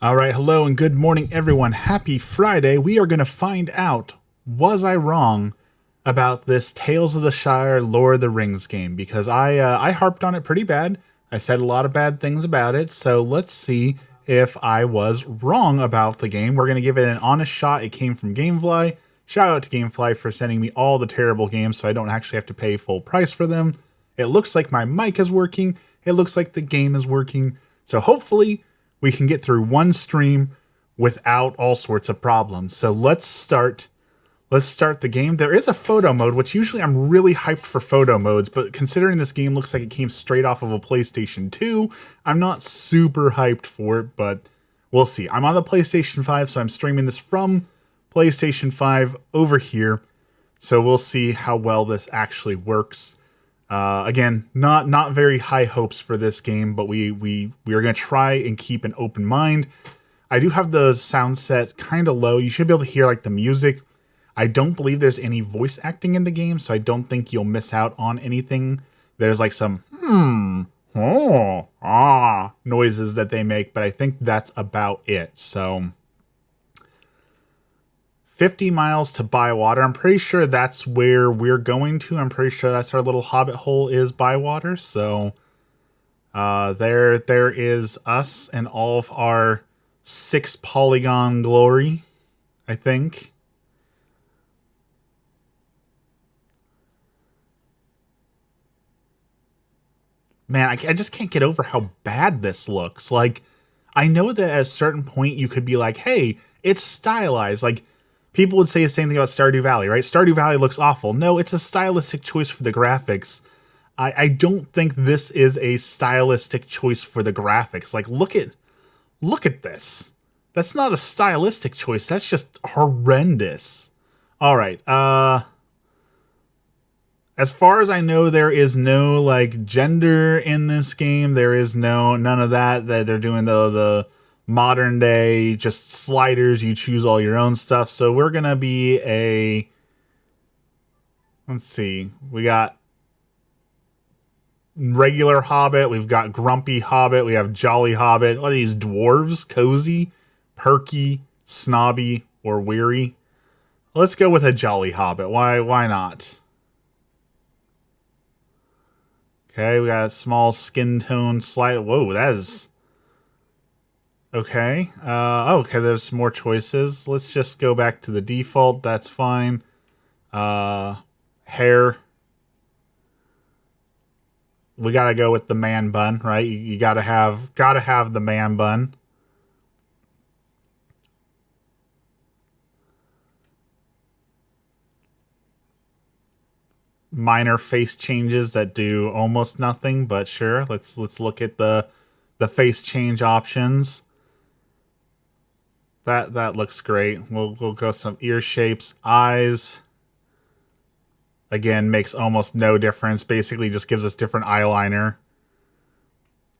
All right, hello and good morning, everyone. Happy Friday. We are going to find out, was I wrong about this Tales of the Shire Lord of the Rings game? Because I harped on it pretty bad. I said a lot of bad things about it, so let's see if I was wrong about the game. We're going to give it an honest shot. It came from Gamefly. Shout out to Gamefly for sending me all the terrible games so I don't actually have to pay full price for them. It looks like my mic is working. It looks like the game is working. So hopefully we can get through one stream without all sorts of problems. So let's start the game. There is a photo mode, which usually I'm really hyped for photo modes, but considering this game looks like it came straight off of a PlayStation 2, I'm not super hyped for it, but we'll see. I'm on the PlayStation 5, so I'm streaming this from PlayStation 5 over here. So we'll see how well this actually works. Again, not very high hopes for this game, but we are going to try and keep an open mind. I do have the sound set kind of low. You should be able to hear like the music. I don't believe there's any voice acting in the game, so I don't think you'll miss out on anything. There's like some noises that they make, but I think that's about it. So 50 miles to Bywater. I'm pretty sure that's where we're going to. I'm pretty sure that's our little hobbit hole is Bywater. So there is us and all of our 6 polygon glory, I think. Man, I just can't get over how bad this looks. Like, I know that at a certain point you could be like, hey, it's stylized. Like, people would say the same thing about Stardew Valley, right? Stardew Valley looks awful. No, it's a stylistic choice for the graphics. I don't think this is a stylistic choice for the graphics. Like, look at this. That's not a stylistic choice. That's just horrendous. All right. As far as I know, there is no like gender in this game. There is none of that. That they're doing the modern day just sliders. You choose all your own stuff. So we're gonna be a. Let's see. We got regular Hobbit. We've got grumpy Hobbit. We have jolly Hobbit. What are these dwarves? Cozy, perky, snobby, or weary? Let's go with a jolly Hobbit. Why not? Okay, we got a small skin tone slide. Whoa, that is... Okay. Okay, there's more choices. Let's just go back to the default. That's fine. Hair. We gotta go with the man bun, right? You gotta have the man bun. Minor face changes that do almost nothing, but sure, let's look at the face change options. That looks great. We'll go some ear shapes, eyes. Again, makes almost no difference. Basically just gives us different eyeliner.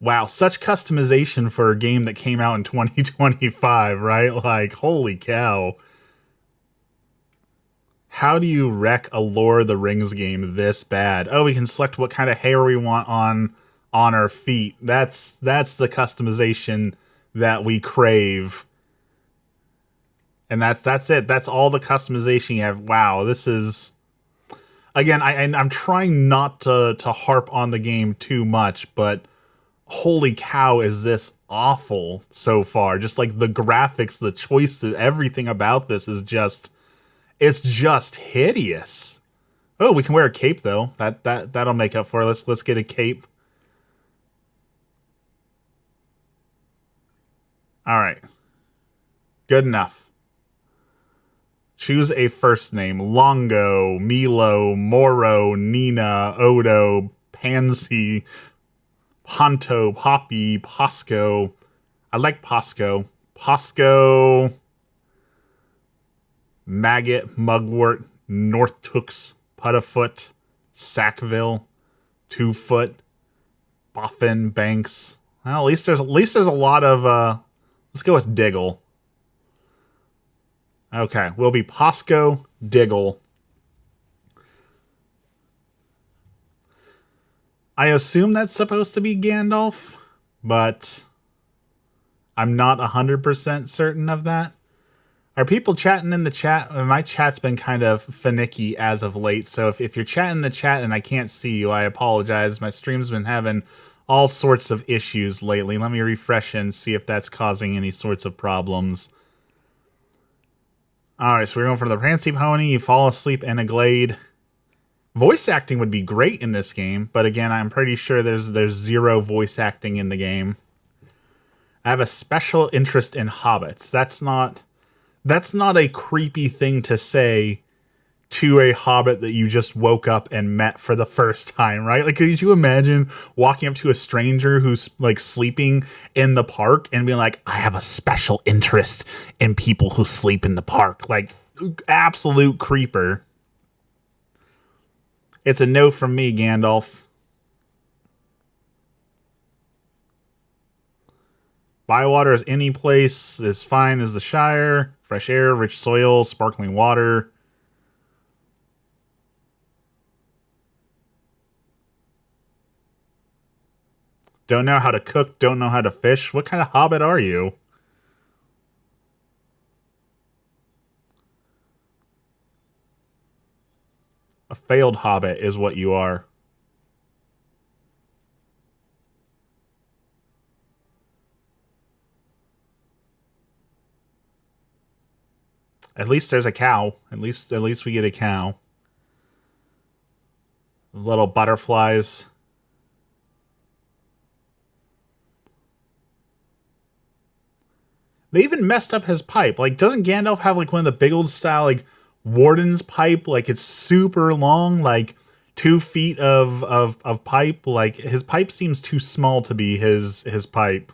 Wow, such customization for a game that came out in 2025, right? Like, holy cow. How do you wreck a Lord of the Rings game this bad? Oh, we can select what kind of hair we want on our feet. That's the customization that we crave. And that's it. That's all the customization you have. Wow, this is... Again, I'm trying not to harp on the game too much, but holy cow, is this awful so far. Just like the graphics, the choices, everything about this is just... It's just hideous. Oh, we can wear a cape though. That'll make up for it. Let's get a cape. All right. Good enough. Choose a first name. Longo, Milo, Moro, Nina, Odo, Pansy, Ponto, Poppy, Posco. I like Posco. Posco... Maggot, Mugwort, Northtooks, Putterfoot, Sackville, Two Foot, Boffin, Banks. Well, at least there's a lot of let's go with Diggle. Okay, we'll be Posco, Diggle. I assume that's supposed to be Gandalf, but I'm not 100% certain of that. Are people chatting in the chat? My chat's been kind of finicky as of late, so if you're chatting in the chat and I can't see you, I apologize. My stream's been having all sorts of issues lately. Let me refresh and see if that's causing any sorts of problems. Alright, so we're going for the Prancy Pony. You fall asleep in a glade. Voice acting would be great in this game, but again, I'm pretty sure there's zero voice acting in the game. I have a special interest in hobbits. That's not a creepy thing to say to a hobbit that you just woke up and met for the first time, right? Like, could you imagine walking up to a stranger who's like sleeping in the park and being like, I have a special interest in people who sleep in the park? Like, absolute creeper. It's a no from me, Gandalf. Bywater is any place as fine as the Shire. Fresh air, rich soil, sparkling water. Don't know how to cook, don't know how to fish. What kind of hobbit are you? A failed hobbit is what you are. At least there's a cow. At least we get a cow. Little butterflies. They even messed up his pipe. Like, doesn't Gandalf have like one of the big old style like Warden's pipe? Like, it's super long, like 2 feet of pipe. Like, his pipe seems too small to be his pipe.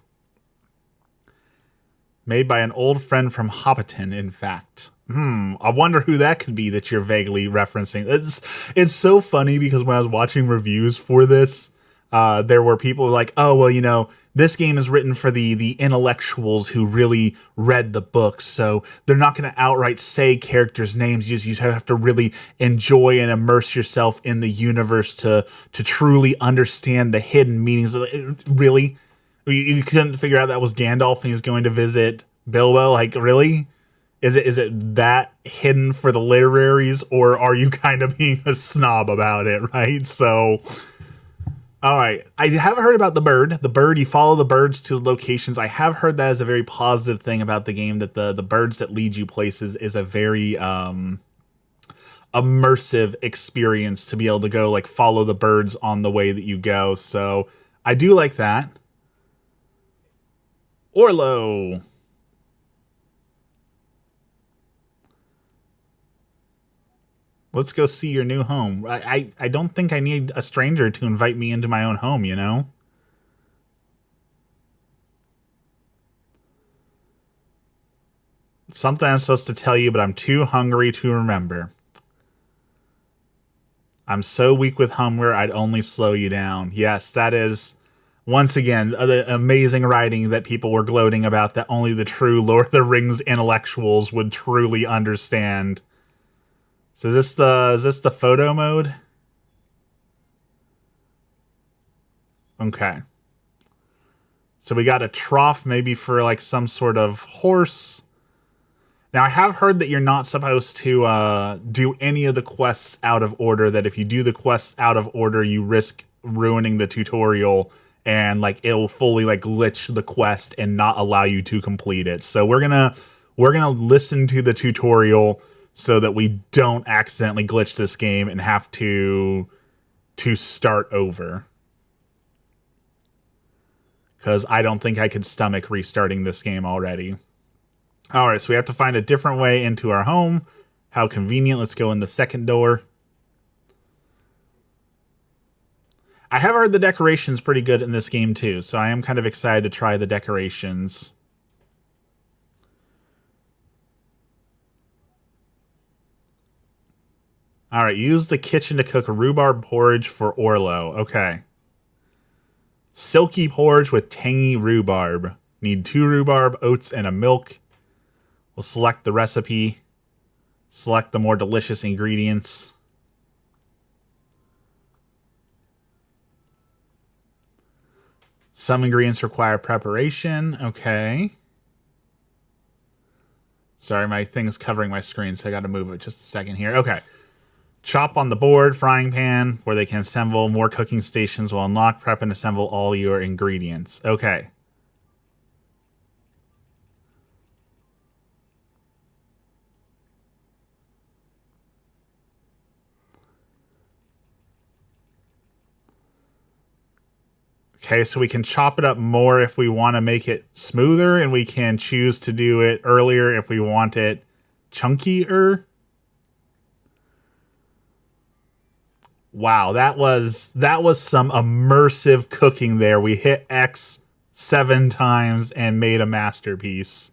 Made by an old friend from Hobbiton, in fact. I wonder who that could be that you're vaguely referencing. It's so funny because when I was watching reviews for this, there were people like, oh, well, you know, this game is written for the intellectuals who really read the books, so they're not going to outright say characters' names. You have to really enjoy and immerse yourself in the universe to truly understand the hidden meanings. Really? You couldn't figure out that was Gandalf and he's going to visit Bilbo? Like, really? Is it that hidden for the literaries, or are you kind of being a snob about it, right? So, all right. I haven't heard about the bird. The bird, you follow the birds to locations. I have heard that is a very positive thing about the game, that the birds that lead you places is a very immersive experience to be able to go, like, follow the birds on the way that you go. So, I do like that. Orlo. Let's go see your new home. I don't think I need a stranger to invite me into my own home, you know? Something I'm supposed to tell you, but I'm too hungry to remember. I'm so weak with hunger, I'd only slow you down. Yes, that is, once again, the amazing writing that people were gloating about that only the true Lord of the Rings intellectuals would truly understand. So is this the photo mode? Okay. So we got a trough maybe for like some sort of horse. Now I have heard that you're not supposed to do any of the quests out of order, that if you do the quests out of order, you risk ruining the tutorial and like it'll fully like glitch the quest and not allow you to complete it. So we're gonna listen to the tutorial so that we don't accidentally glitch this game and have to start over. Because I don't think I could stomach restarting this game already. Alright, so we have to find a different way into our home. How convenient. Let's go in the second door. I have heard the decorations pretty good in this game too, so I am kind of excited to try the decorations. Alright, use the kitchen to cook rhubarb porridge for Orlo. Okay. Silky porridge with tangy rhubarb. Need 2 rhubarb, oats, and a milk. We'll select the recipe. Select the more delicious ingredients. Some ingredients require preparation. Okay. Sorry, my thing's covering my screen, so I got to move it just a second here. Okay. Chop on the board, frying pan, where they can assemble. More cooking stations will unlock, prep, and assemble all your ingredients. Okay. Okay, so we can chop it up more if we want to make it smoother, and we can choose to do it earlier if we want it chunkier. Wow, that was some immersive cooking there. We hit X 7 times and made a masterpiece.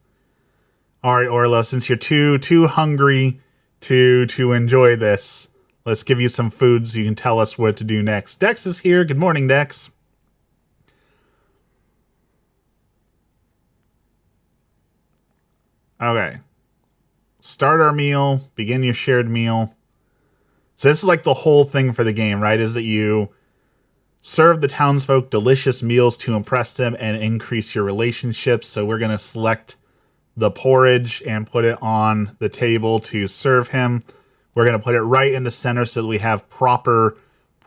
All right, Orlo, since you're too hungry to enjoy this, let's give you some food so you can tell us what to do next. Dex is here. Good morning, Dex. Okay. Start our meal. Begin your shared meal. So this is like the whole thing for the game, right? Is that you serve the townsfolk delicious meals to impress them and increase your relationships. So we're going to select the porridge and put it on the table to serve him. We're going to put it right in the center so that we have proper,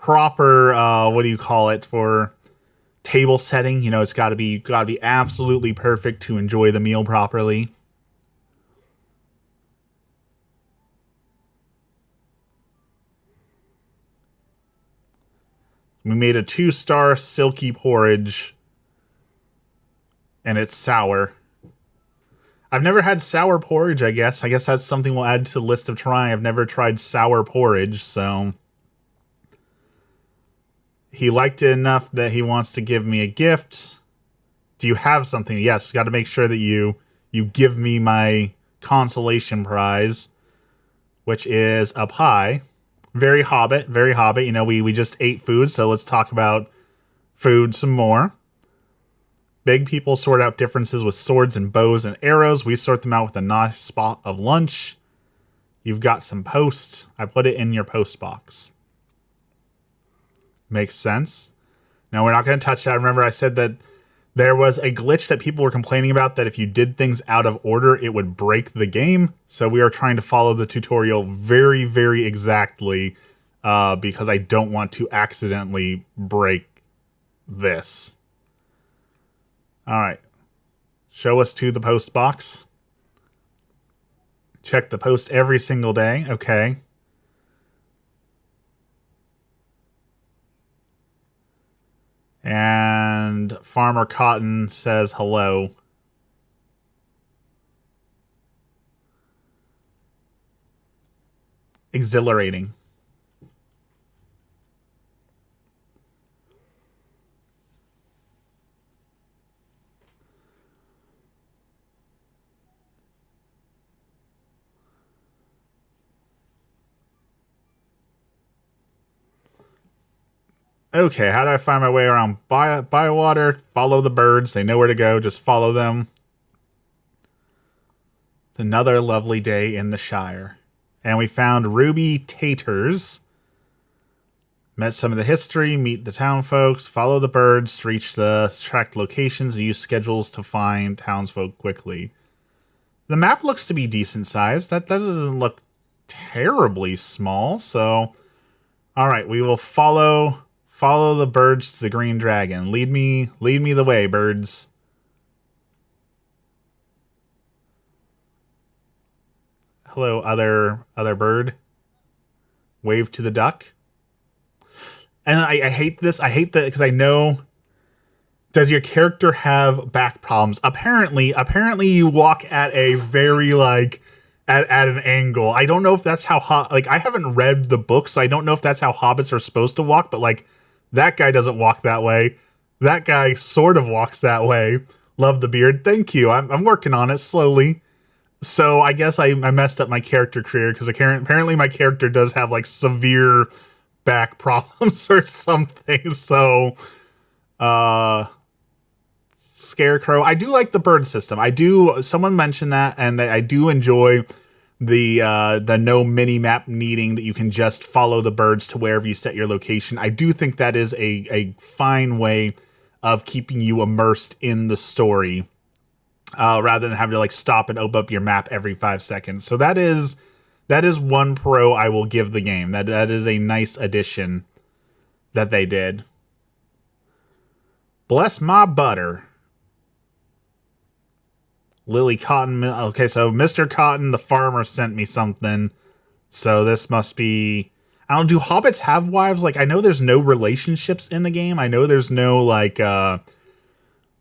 what do you call it, for table setting. You know, it's got to be absolutely perfect to enjoy the meal properly. We made a 2-star silky porridge, and it's sour. I've never had sour porridge, I guess. I guess that's something we'll add to the list of trying. I've never tried sour porridge, so... He liked it enough that he wants to give me a gift. Do you have something? Yes, got to make sure that you give me my consolation prize, which is a pie. Very Hobbit, very Hobbit. You know, we just ate food, so let's talk about food some more. Big people sort out differences with swords and bows and arrows. We sort them out with a nice spot of lunch. You've got some posts. I put it in your post box. Makes sense. Now, we're not going to touch that. Remember, I said that there was a glitch that people were complaining about, that if you did things out of order, it would break the game. So we are trying to follow the tutorial very, very exactly because I don't want to accidentally break this. All right. Show us to the post box. Check the post every single day. Okay. And Farmer Cotton says hello. Exhilarating. Okay, how do I find my way around Bywater? Follow the birds. They know where to go. Just follow them. It's another lovely day in the Shire. And we found Ruby Taters. Met some of the history. Meet the town folks. Follow the birds to reach the tracked locations. And use schedules to find townsfolk quickly. The map looks to be decent sized. That doesn't look terribly small. So, all right, we will follow the birds to the Green Dragon. Lead me the way, birds. Hello, other bird. Wave to the duck. And I hate this. I hate that because I know. Does your character have back problems? Apparently you walk at a very at an angle. I don't know if that's how I haven't read the book, so I don't know if that's how hobbits are supposed to walk, but that guy doesn't walk that way. That guy sort of walks that way. Love the beard. Thank you. I'm working on it slowly. So I guess I messed up my character career because apparently my character does have severe back problems or something. So, Scarecrow. I do like the bird system. Someone mentioned that, and I do enjoy the no mini map needing that you can just follow the birds to wherever you set your location. I do think that is a fine way of keeping you immersed in the story, rather than having to like stop and open up your map every 5 seconds. So that is one pro I will give the game. That is a nice addition that they did. Bless my butter. Lily Cotton. Okay, so Mr. Cotton, the farmer, sent me something. So this must be... I don't know, do hobbits have wives? Like, I know there's no relationships in the game. I know there's no, like,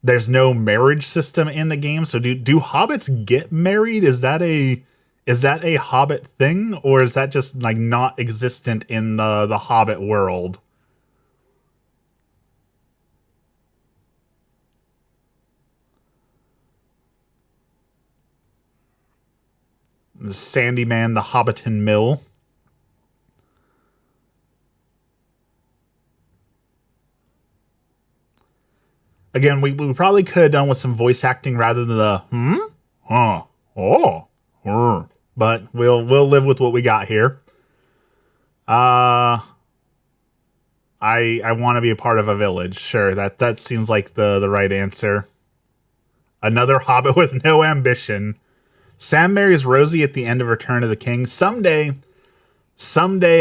there's no marriage system in the game. So do hobbits get married? Is that a hobbit thing? Or is that just, like, not existent in the hobbit world? The Sandyman, the Hobbiton Mill. Again, we probably could have done with some voice acting rather than the but we'll live with what we got here. I want to be a part of a village. Sure, that seems like the right answer. Another hobbit with no ambition. Sam marries Rosie at the end of Return of the King. Someday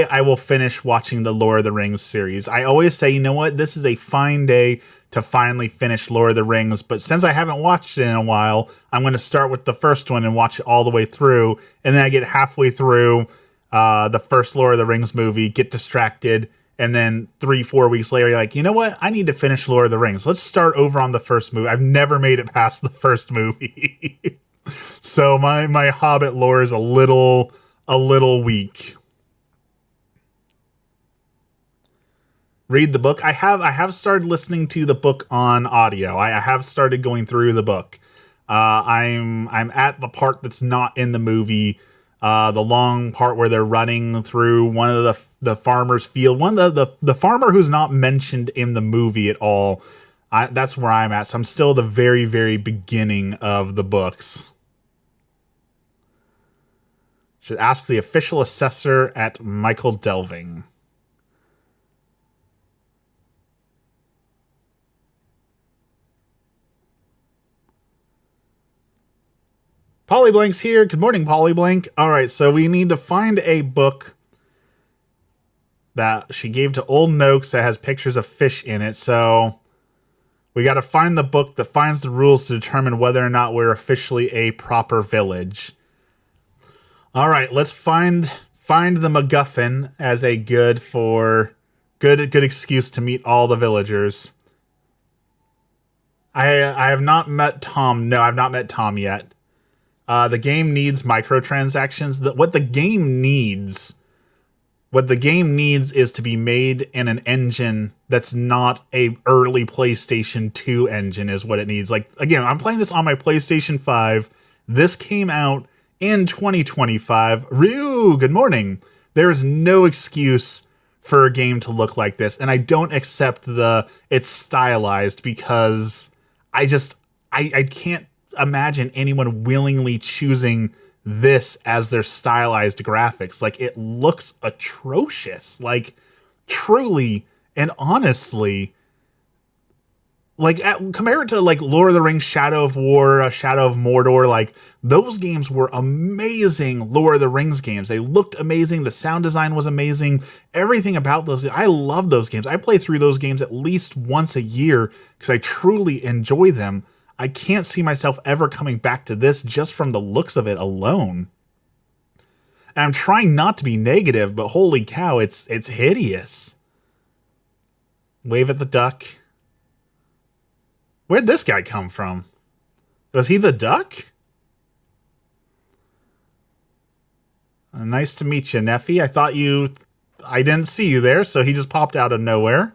I will finish watching the Lord of the Rings series. I always say, you know what? This is a fine day to finally finish Lord of the Rings. But since I haven't watched it in a while, I'm going to start with the first one and watch it all the way through. And then I get halfway through the first Lord of the Rings movie, get distracted. And then 3-4 weeks later, you're like, you know what? I need to finish Lord of the Rings. Let's start over on the first movie. I've never made it past the first movie. So my Hobbit lore is a little weak. Read the book. I have started listening to the book on audio. I have started going through the book. I'm at the part that's not in the movie. The long part where they're running through one of the farmer's field. One of the farmer who's not mentioned in the movie at all. That's where I'm at. So I'm still the very, very beginning of the books. Should ask the official assessor at Michael Delving. Polyblank's here. Good morning, Polyblank. All right, so we need to find a book that she gave to Old Noakes that has pictures of fish in it. So we got to find the book that finds the rules to determine whether or not we're officially a proper village. All right, let's find the MacGuffin as a good excuse to meet all the villagers. I have not met Tom. No, I've not met Tom yet. The game needs microtransactions. What the game needs is to be made in an engine that's not a early PlayStation 2 engine is what it needs. Like, again, I'm playing this on my PlayStation 5. This came out in 2025. Ryu, good morning. There is no excuse for a game to look like this, and I don't accept it's stylized because I can't imagine anyone willingly choosing this as their stylized graphics. Like, it looks atrocious. Like, truly and honestly, like, compare it to like Lord of the Rings, Shadow of War, Shadow of Mordor. Like, those games were amazing Lord of the Rings games. They looked amazing. The sound design was amazing. Everything about those, I love those games. I play through those games at least once a year because I truly enjoy them. I can't see myself ever coming back to this just from the looks of it alone. And I'm trying not to be negative, but holy cow, it's hideous. Wave at the duck. Where'd this guy come from? Was he the duck? Nice to meet you, Neffy. I didn't see you there, so he just popped out of nowhere.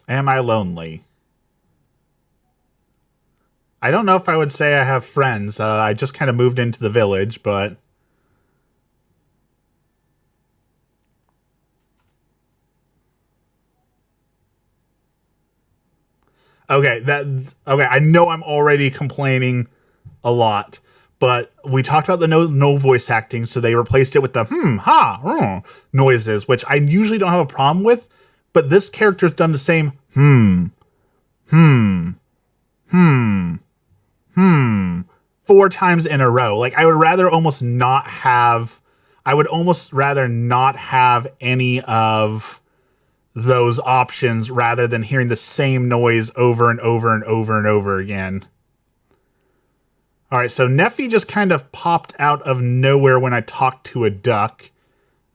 Am I lonely? I don't know if I would say I have friends. I just kind of moved into the village, but... Okay, I know I'm already complaining a lot, But we talked about the no voice acting, so they replaced it with the noises, which I usually don't have a problem with. But this character's done the same 4 times in a row. Like, I would rather almost not have. I would almost rather not have any of those options rather than hearing the same noise over and over and over and over again. All right, so Neffy just kind of popped out of nowhere when I talked to a duck.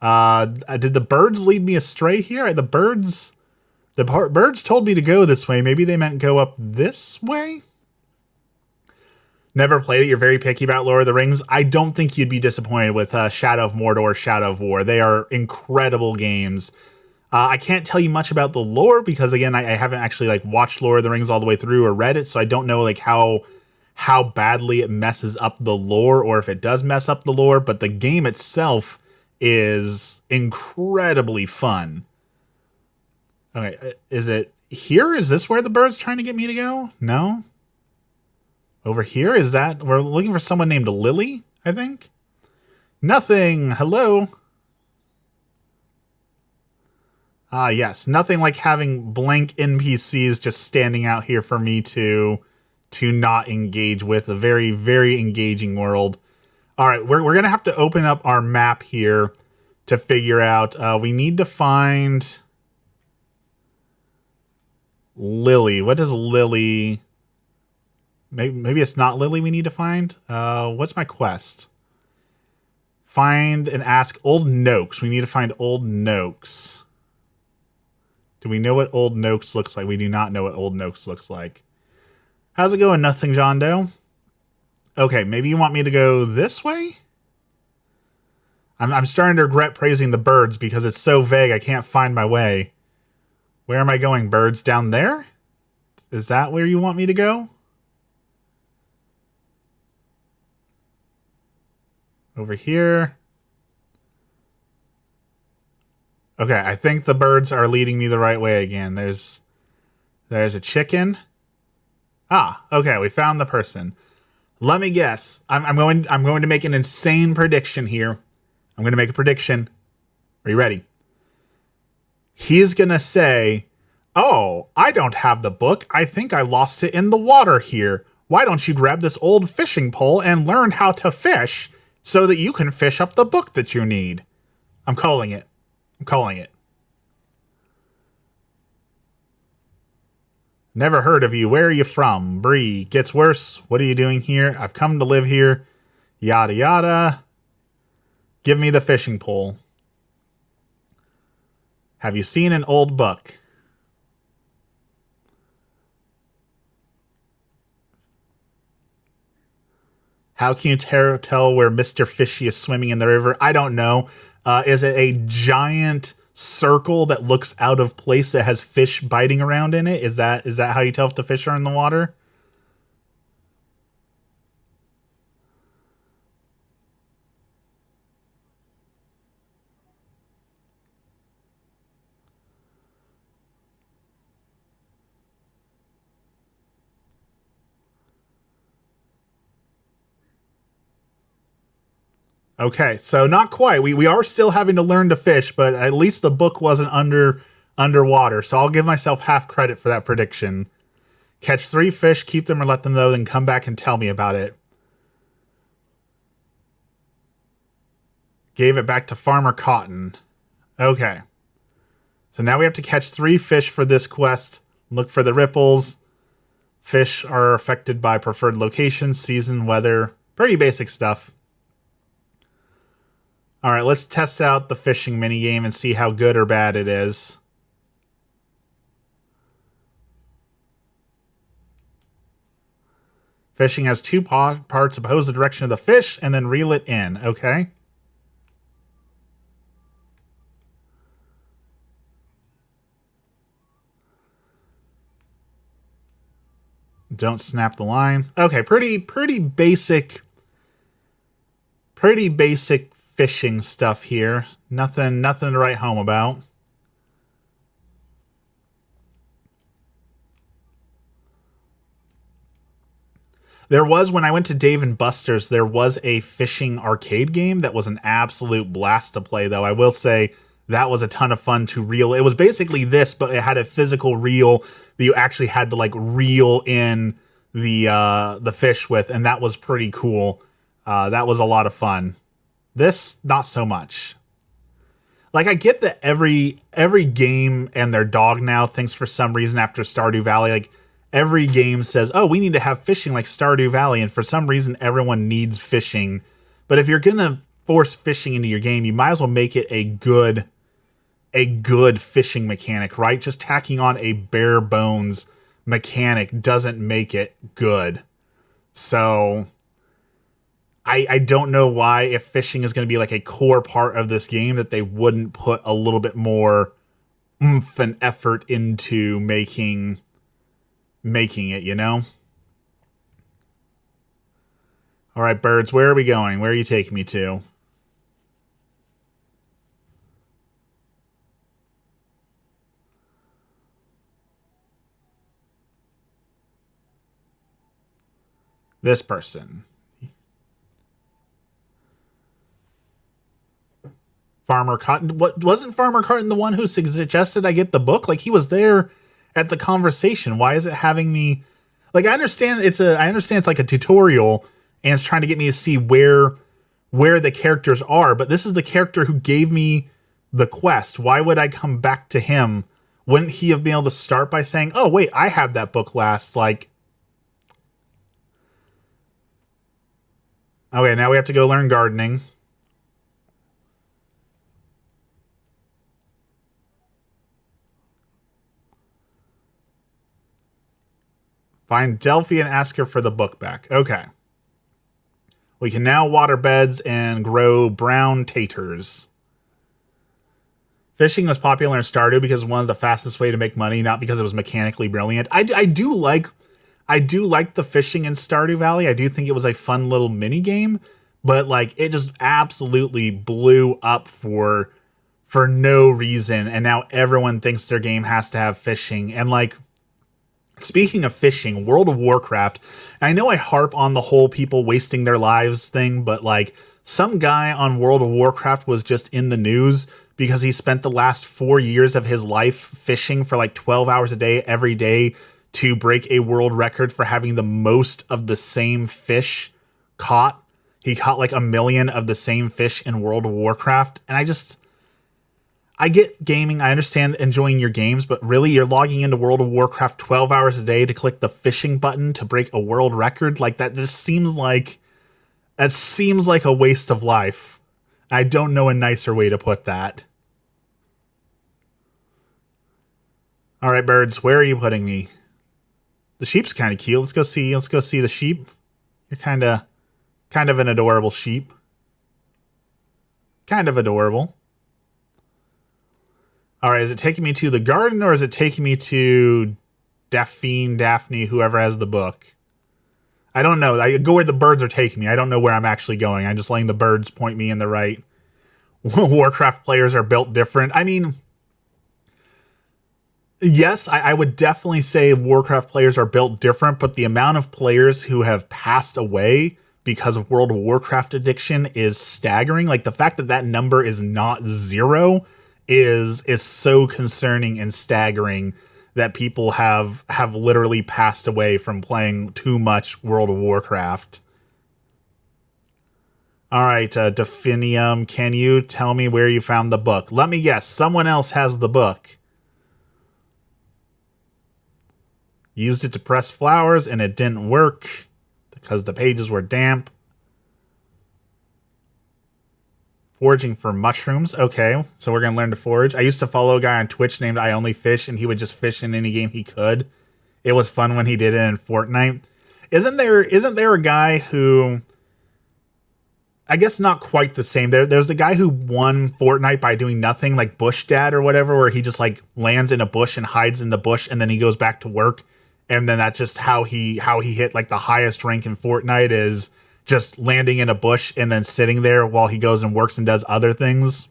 Did the birds lead me astray here? The birds told me to go this way. Maybe they meant go up this way? Never played it. You're very picky about Lord of the Rings. I don't think you'd be disappointed with Shadow of Mordor, Shadow of War. They are incredible games. I can't tell you much about the lore because, again, I haven't actually like watched Lord of the Rings all the way through or read it, so I don't know like how badly it messes up the lore or if it does mess up the lore, but the game itself is incredibly fun. Okay, is it here? Is this where the bird's trying to get me to go? No? Over here? Is that... We're looking for someone named Lily, I think? Nothing! Hello? Ah, yes. Nothing like having blank NPCs just standing out here for me to not engage with. A very, very engaging world. All right, we're going to have to open up our map here to figure out. We need to find Lily. What does Lily... Maybe it's not Lily we need to find. What's my quest? Find and ask Old Noakes. We need to find Old Noakes. Do we know what Old Noakes looks like? We do not know what Old Noakes looks like. How's it going, Nothing John Doe? Okay, maybe you want me to go this way? I'm starting to regret praising the birds because it's so vague I can't find my way. Where am I going, birds? Down there? Is that where you want me to go? Over here. Okay, I think the birds are leading me the right way again. There's a chicken. Ah, okay, we found the person. Let me guess. I'm going to make an insane prediction here. I'm going to make a prediction. Are you ready? He's going to say, "Oh, I don't have the book. I think I lost it in the water here. Why don't you grab this old fishing pole and learn how to fish so that you can fish up the book that you need?" I'm calling it. I'm calling it. Never heard of you. Where are you from? Bree. Gets worse. What are you doing here? I've come to live here. Yada yada. Give me the fishing pole. Have you seen an old book? How can you tell where Mr. Fishy is swimming in the river? I don't know. Is it a giant circle that looks out of place that has fish biting around in it? Is that how you tell if the fish are in the water? Okay, so not quite. We are still having to learn to fish, but at least the book wasn't underwater, so I'll give myself half credit for that prediction. Catch 3 fish, keep them or let them know, then come back and tell me about it. Gave it back to Farmer Cotton. Okay. So now we have to catch 3 fish for this quest. Look for the ripples. Fish are affected by preferred location, season, weather. Pretty basic stuff. All right, let's test out the fishing minigame and see how good or bad it is. Fishing has 2 parts. Oppose the direction of the fish and then reel it in. Okay. Don't snap the line. Okay, pretty basic. Pretty basic fishing stuff here. Nothing to write home about. There was, when I went to Dave and Buster's, there was a fishing arcade game that was an absolute blast to play, though. I will say that was a ton of fun to reel. It was basically this, but it had a physical reel that you actually had to like reel in the fish with, and that was pretty cool. That was a lot of fun. This, not so much. Like, I get that every game and their dog now thinks for some reason after Stardew Valley, like, every game says, oh, we need to have fishing like Stardew Valley, and for some reason everyone needs fishing. But if you're gonna force fishing into your game, you might as well make it a good fishing mechanic, right? Just tacking on a bare bones mechanic doesn't make it good. So I don't know why, if fishing is going to be like a core part of this game, that they wouldn't put a little bit more oomph and effort into making it, you know? All right, birds, where are we going? Where are you taking me to? This person. Farmer Cotton. What, wasn't Farmer Cotton the one who suggested I get the book? Like, he was there at the conversation. Why is it having me? Like, I understand it's like a tutorial and it's trying to get me to see where the characters are, but this is the character who gave me the quest. Why would I come back to him? Wouldn't he have been able to start by saying, oh wait, I have that book last? Like, okay, now we have to go learn gardening. Find Delphi and ask her for the book back. Okay. We can now water beds and grow brown taters. Fishing was popular in Stardew because it was one of the fastest way to make money, not because it was mechanically brilliant. I do like the fishing in Stardew Valley. I do think it was a fun little mini game, but like, it just absolutely blew up for no reason, and now everyone thinks their game has to have fishing. And like, speaking of fishing, World of Warcraft, I know I harp on the whole people wasting their lives thing, but like, some guy on World of Warcraft was just in the news because he spent the last 4 years of his life fishing for like 12 hours a day, every day, to break a world record for having the most of the same fish caught. He caught like 1 million of the same fish in World of Warcraft. And I get gaming, I understand enjoying your games, but really, you're logging into World of Warcraft 12 hours a day to click the fishing button to break a world record? Like, that just seems like a waste of life. I don't know a nicer way to put that. All right, birds, where are you putting me? The sheep's kind of cute. Let's go see the sheep. You're kind of an adorable sheep. Kind of adorable. All right, is it taking me to the garden, or is it taking me to Daphne, whoever has the book? I don't know. I go where the birds are taking me. I don't know where I'm actually going. I'm just letting the birds point me in the right. Warcraft players are built different. I mean, yes, I would definitely say Warcraft players are built different, but the amount of players who have passed away because of World of Warcraft addiction is staggering. Like, the fact that number is not 0 is so concerning and staggering, that people have literally passed away from playing too much World of Warcraft. All right, Definium, can you tell me where you found the book? Let me guess, someone else has the book. Used it to press flowers and it didn't work because the pages were damp. Foraging for mushrooms. Okay, so we're going to learn to forage. I used to follow a guy on Twitch named I Only Fish, and he would just fish in any game he could. It was fun when he did it in Fortnite. Isn't there a guy who... I guess not quite the same. There's the guy who won Fortnite by doing nothing, like Bush Dad or whatever, where he just like lands in a bush and hides in the bush, and then he goes back to work. And then that's just how he hit like the highest rank in Fortnite, is just landing in a bush and then sitting there while he goes and works and does other things.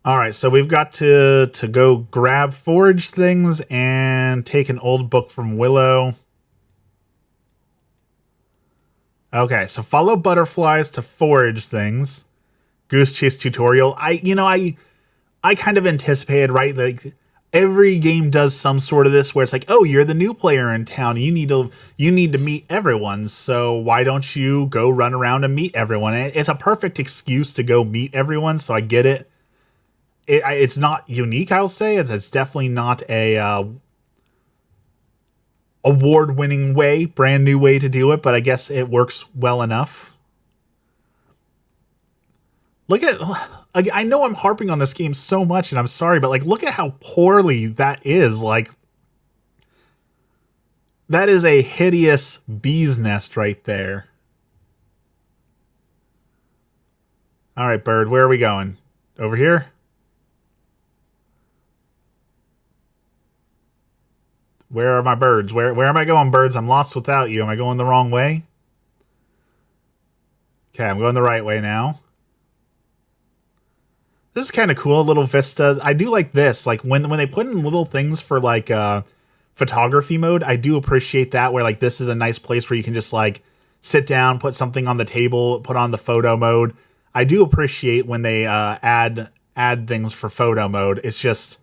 All right, so we've got to go grab forage things and take an old book from Willow. Okay, so follow butterflies to forage things. Goose chase tutorial. I kind of anticipated, right? Like every game does some sort of this where it's like, oh, you're the new player in town. You need to meet everyone. So why don't you go run around and meet everyone? It's a perfect excuse to go meet everyone. So I get it. It's not unique, I'll say. It's definitely not a award-winning way, brand new way to do it, but I guess it works well enough. Look at... I know I'm harping on this game so much, and I'm sorry, but like, look at how poorly that is. Like, that is a hideous bee's nest right there. All right, bird, where are we going? Over here? Where are my birds? Where am I going, birds? I'm lost without you. Am I going the wrong way? Okay, I'm going the right way now. This is kind of cool, a little vista. I do like this. Like when they put in little things for like photography mode, I do appreciate that, where like this is a nice place where you can just like sit down, put something on the table, put on the photo mode. I do appreciate when they add things for photo mode. It's just,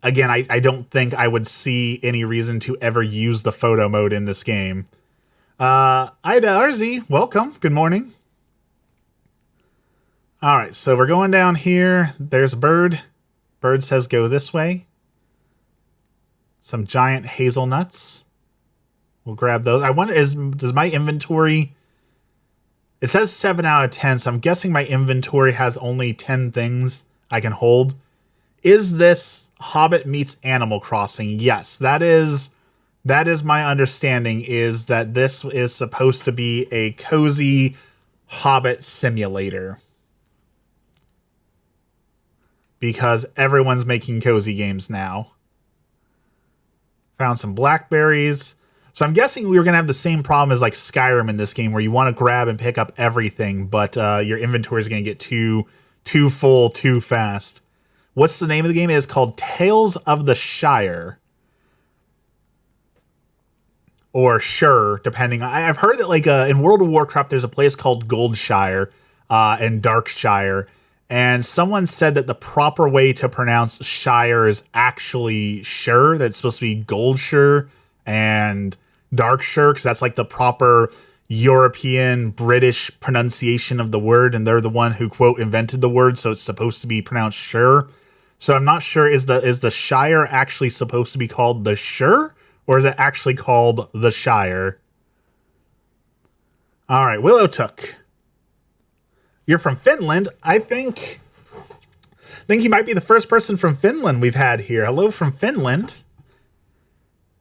again, I don't think I would see any reason to ever use the photo mode in this game. Ida RZ, welcome. Good morning. All right, so we're going down here. There's a bird. Bird says go this way. Some giant hazelnuts. We'll grab those. I wonder, does my inventory... It says 7 out of 10, so I'm guessing my inventory has only 10 things I can hold. Is this Hobbit meets Animal Crossing? Yes, that is my understanding, is that this is supposed to be a cozy Hobbit simulator. Because everyone's making cozy games now. Found some blackberries. So I'm guessing we were going to have the same problem as like Skyrim in this game, where you want to grab and pick up everything, but your inventory is going to get too full too fast. What's the name of the game? It is called Tales of the Shire. Or Shire, depending. I've heard that like in World of Warcraft, there's a place called Goldshire and Darkshire. And someone said that the proper way to pronounce Shire is actually Shire. That's supposed to be Goldshire and Darkshire, because that's like the proper European British pronunciation of the word, and they're the one who, quote, invented the word, so it's supposed to be pronounced Shire. So I'm not sure, is the Shire actually supposed to be called the Shire, or is it actually called the Shire? All right, Willow Took. You're from Finland. I think you might be the first person from Finland we've had here. Hello from Finland.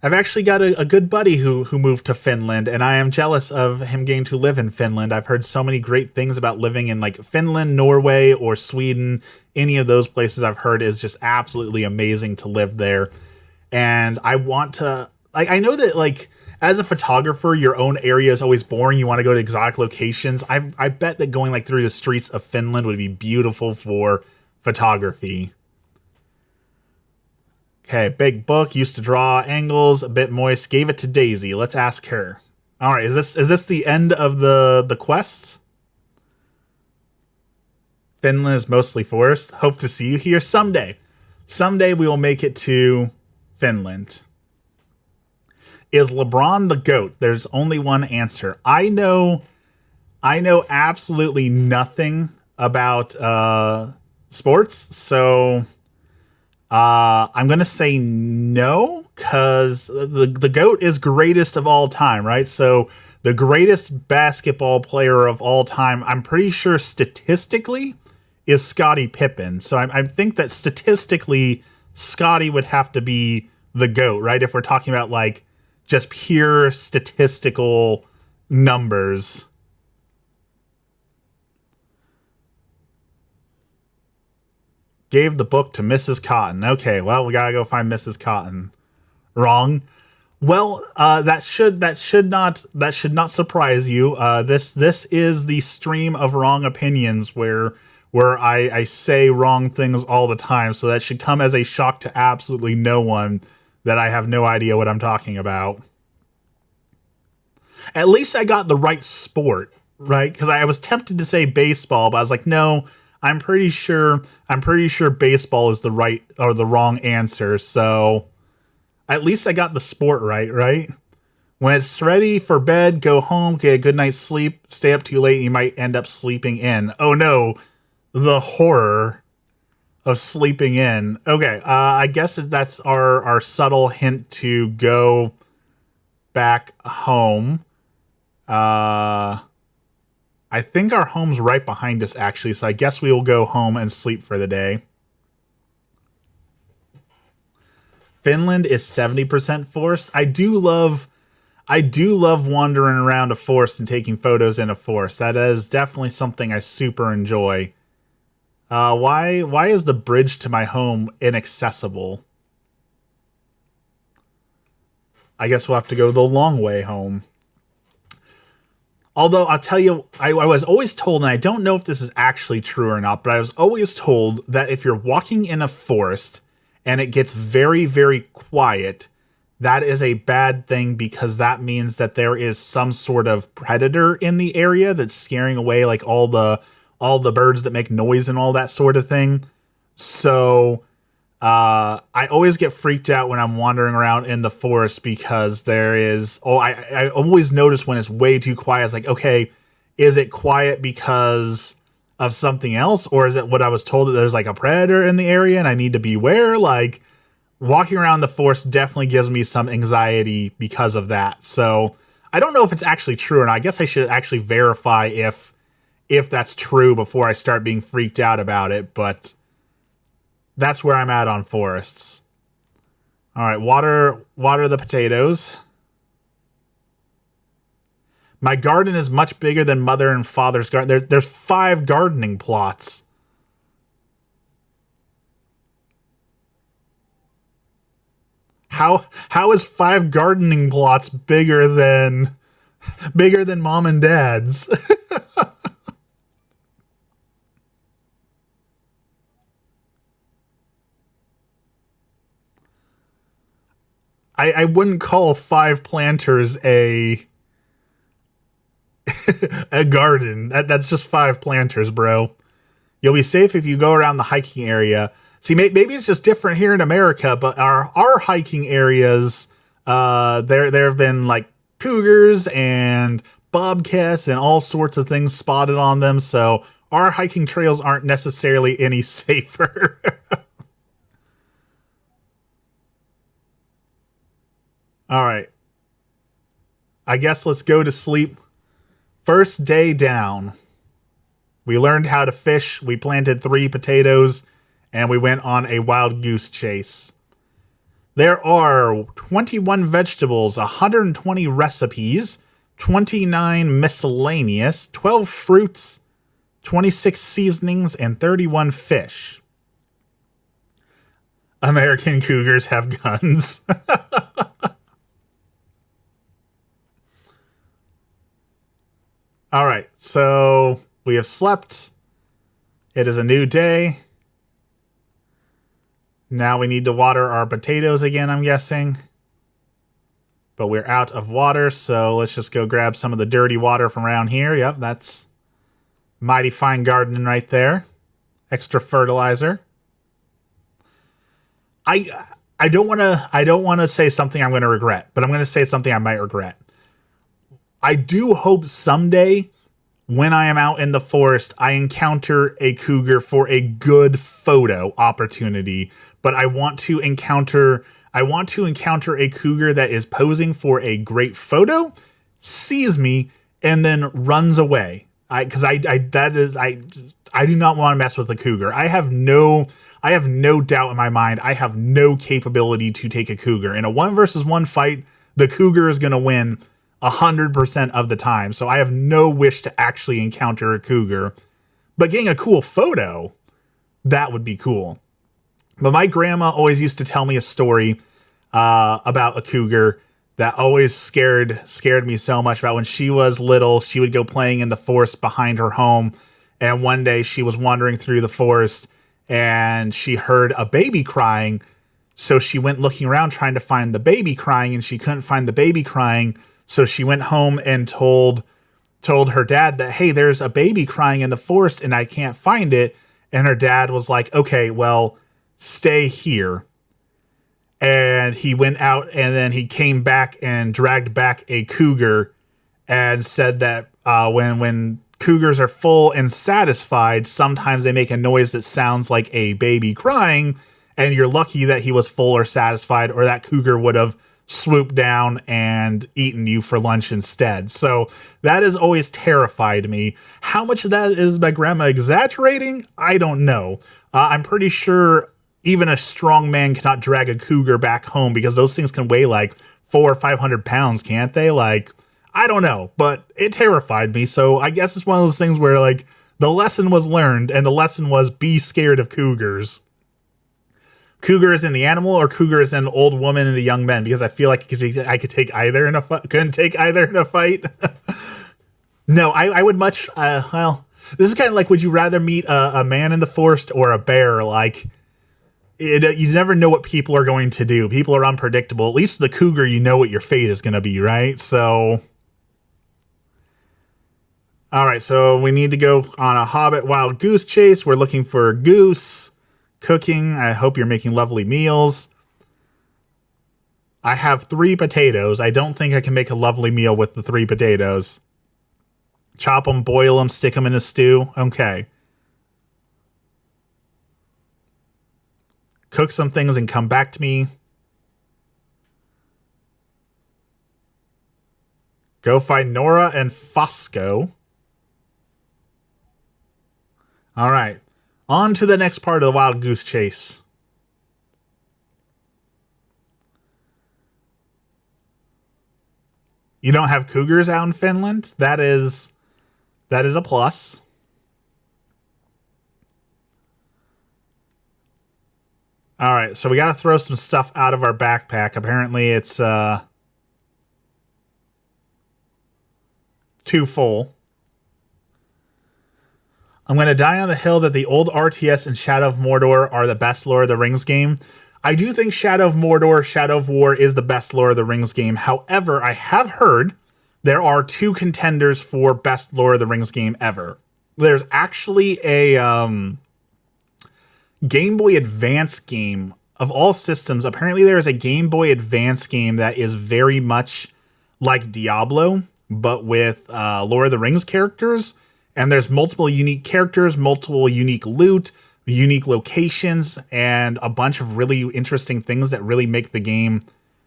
I've actually got a good buddy who moved to Finland, and I am jealous of him getting to live in Finland. I've heard so many great things about living in like Finland, Norway, or Sweden. Any of those places I've heard is just absolutely amazing to live there. And I want to, like, I know that like, as a photographer, your own area is always boring. You want to go to exotic locations. I bet that going like through the streets of Finland would be beautiful for photography. Okay, big book, used to draw angles, a bit moist, gave it to Daisy. Let's ask her. All right, is this the end of the quests? Finland is mostly forest. Hope to see you here someday. Someday we will make it to Finland. Is LeBron the GOAT? There's only one answer. I know absolutely nothing about sports, so I'm gonna say no, because the GOAT is greatest of all time, right? So the greatest basketball player of all time, I'm pretty sure statistically, is Scottie Pippen. So I think that statistically, Scottie would have to be the GOAT, right? If we're talking about like just pure statistical numbers. Gave the book to Mrs. Cotton. Okay, well, we gotta go find Mrs. Cotton. Wrong. Well, that should not surprise you. This is the stream of wrong opinions where where I say wrong things all the time. So that should come as a shock to absolutely no one that I have no idea what I'm talking about. At least I got the right sport, right? Because I was tempted to say baseball, but I was like, no, I'm pretty sure baseball is the right or the wrong answer. So at least I got the sport right, right? When it's ready for bed, go home, get a good night's sleep, stay up too late, and you might end up sleeping in. Oh no, the horror of sleeping in. Okay, I guess that's our subtle hint to go back home. I think our home's right behind us, actually, so I guess we will go home and sleep for the day. Finland is 70% forest. I do love wandering around a forest and taking photos in a forest. That is definitely something I super enjoy. Why is the bridge to my home inaccessible? I guess we'll have to go the long way home. Although, I'll tell you, I was always told, and I don't know if this is actually true or not, but I was always told that if you're walking in a forest and it gets very, very quiet, that is a bad thing because that means that there is some sort of predator in the area that's scaring away like all the birds that make noise and all that sort of thing. So I always get freaked out when I'm wandering around in the forest because there is... I always notice when it's way too quiet. It's like, okay, is it quiet because of something else? Or is it what I was told that there's like a predator in the area and I need to beware? Like, walking around the forest definitely gives me some anxiety because of that. So I don't know if it's actually true or not. I guess I should actually verify if that's true before I start being freaked out about it, but that's where I'm at on forests. All right, water the potatoes. My garden is much bigger than mother and father's garden. There's 5 gardening plots. How is 5 gardening plots bigger than mom and dad's? I wouldn't call 5 planters a garden. That's just 5 planters, bro. You'll be safe if you go around the hiking area. See, maybe it's just different here in America, but our hiking areas, there have been like cougars and bobcats and all sorts of things spotted on them. So our hiking trails aren't necessarily any safer. All right. I guess let's go to sleep. First day down. We learned how to fish. We planted 3 potatoes. And we went on a wild goose chase. There are 21 vegetables, 120 recipes, 29 miscellaneous, 12 fruits, 26 seasonings, and 31 fish. American cougars have guns. All right, so we have slept. It is a new day. Now we need to water our potatoes again, I'm guessing. But we're out of water, so let's just go grab some of the dirty water from around here. Yep, that's mighty fine gardening right there. Extra fertilizer. I don't want to say something I'm going to regret, but I'm going to say something I might regret. I do hope someday when I am out in the forest, I encounter a cougar for a good photo opportunity, but I want to encounter a cougar that is posing for a great photo, sees me, and then runs away. I do not want to mess with a cougar. I have no doubt in my mind. I have no capability to take a cougar. In a 1-versus-1 fight, the cougar is going to win 100% of the time. So I have no wish to actually encounter a cougar. But getting a cool photo, that would be cool. But my grandma always used to tell me a story about a cougar that always scared me so much. About when she was little, she would go playing in the forest behind her home, And one day she was wandering through the forest and she heard a baby crying. So she went looking around trying to find the baby crying, and she couldn't find the baby crying. So she went home and told her dad that, hey, there's a baby crying in the forest and I can't find it. And her dad was like, okay, well, stay here. And he went out, and then he came back and dragged back a cougar and said that when cougars are full and satisfied, sometimes they make a noise that sounds like a baby crying, and you're lucky that he was full or satisfied, or that cougar would have swooped down and eaten you for lunch instead. So that has always terrified me. How much of that is my grandma exaggerating? I don't know. I'm pretty sure even a strong man cannot drag a cougar back home, because those things can weigh like 400 or 500 pounds, can't they? Like, I don't know, but it terrified me. So I guess it's one of those things where like the lesson was learned, and the lesson was be scared of cougars. Cougar is in the animal, or cougar is in an old woman and a young man? Because I feel like I could take either in a fight. Couldn't take either in a fight. No, I would much. Well, this is kind of like, would you rather meet a man in the forest or a bear? Like, you never know what people are going to do. People are unpredictable. At least the cougar, you know what your fate is going to be, right? So, all right. So we need to go on a Hobbit wild goose chase. We're looking for goose. Cooking. I hope you're making lovely meals. I have 3 potatoes. I don't think I can make a lovely meal with the 3 potatoes. Chop them, boil them, stick them in a stew. Okay. Cook some things and come back to me. Go find Nora and Fosco. All right. On to the next part of the wild goose chase. You don't have cougars out in Finland? That is a plus. All right, so we got to throw some stuff out of our backpack. Apparently it's too full. I'm going to die on the hill that the old RTS and Shadow of Mordor are the best Lord of the Rings game. I do think Shadow of Mordor, Shadow of War is the best Lord of the Rings game. However, I have heard there are 2 contenders for best Lord of the Rings game ever. There's actually a Game Boy Advance game of all systems. Apparently there is a Game Boy Advance game that is very much like Diablo, but with Lord of the Rings characters. And there's multiple unique characters, multiple unique loot, unique locations, and a bunch of really interesting things that really make the game,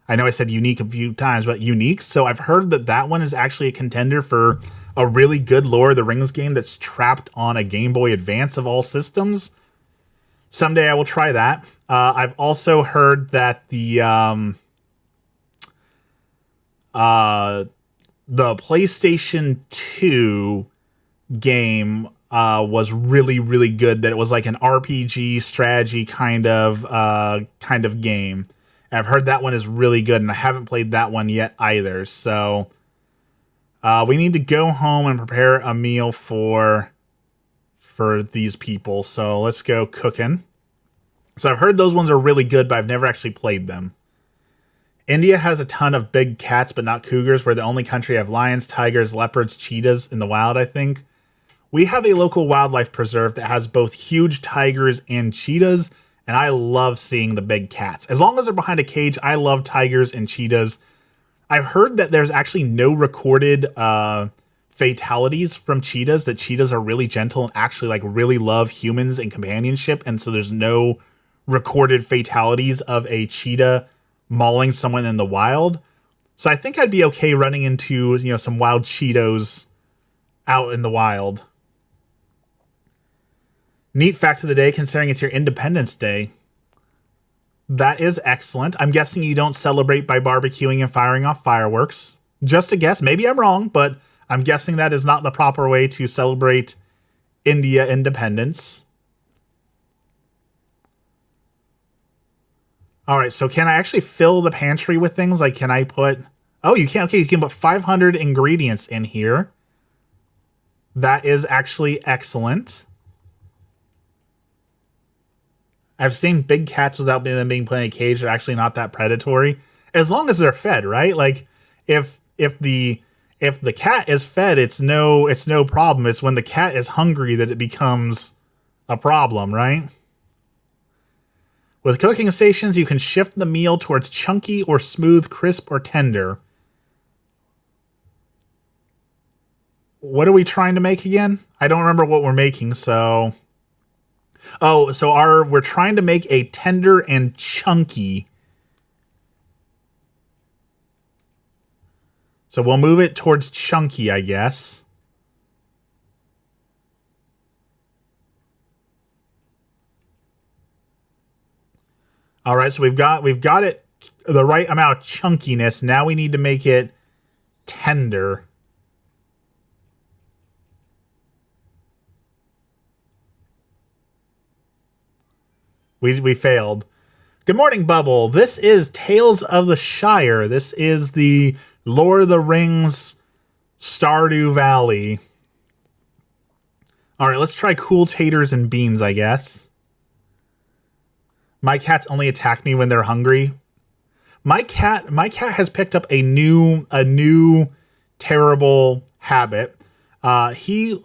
I know I said unique a few times, but unique. So I've heard that that one is actually a contender for a really good Lord of the Rings game that's trapped on a Game Boy Advance of all systems. Someday I will try that. I've also heard that the PlayStation 2 game was really, really good. That it was like an RPG strategy kind of game. And I've heard that one is really good, and I haven't played that one yet either. So we need to go home and prepare a meal for these people. So let's go cooking. So I've heard those ones are really good, but I've never actually played them. India has a ton of big cats, but not cougars. We're the only country to have lions, tigers, leopards, cheetahs in the wild, I think. We have a local wildlife preserve that has both huge tigers and cheetahs, and I love seeing the big cats. As long as they're behind a cage, I love tigers and cheetahs. I've heard that there's actually no recorded fatalities from cheetahs, that cheetahs are really gentle and actually like really love humans and companionship, and so there's no recorded fatalities of a cheetah mauling someone in the wild. So I think I'd be okay running into, some wild Cheetos out in the wild. Neat fact of the day, considering it's your Independence Day. That is excellent. I'm guessing you don't celebrate by barbecuing and firing off fireworks. Just a guess. Maybe I'm wrong, but I'm guessing that is not the proper way to celebrate India independence. All right, so can I actually fill the pantry with things? Like, can I put... Oh, you can. Okay, you can put 500 ingredients in here. That is actually excellent. I've seen big cats without them being put in a cage. They're actually not that predatory, as long as they're fed, right? Like if the cat is fed, it's no problem. It's when the cat is hungry that it becomes a problem, right? With cooking stations, you can shift the meal towards chunky or smooth, crisp or tender. What are we trying to make again? I don't remember what we're making, so... Oh, so we're trying to make a tender and chunky. So we'll move it towards chunky, I guess. All right, so we've got it the right amount of chunkiness. Now we need to make it tender. We failed. Good morning, Bubble. This is Tales of the Shire. This is the Lord of the Rings Stardew Valley. All right, let's try cool taters and beans, I guess. My cats only attack me when they're hungry. My cat has picked up a new terrible habit. He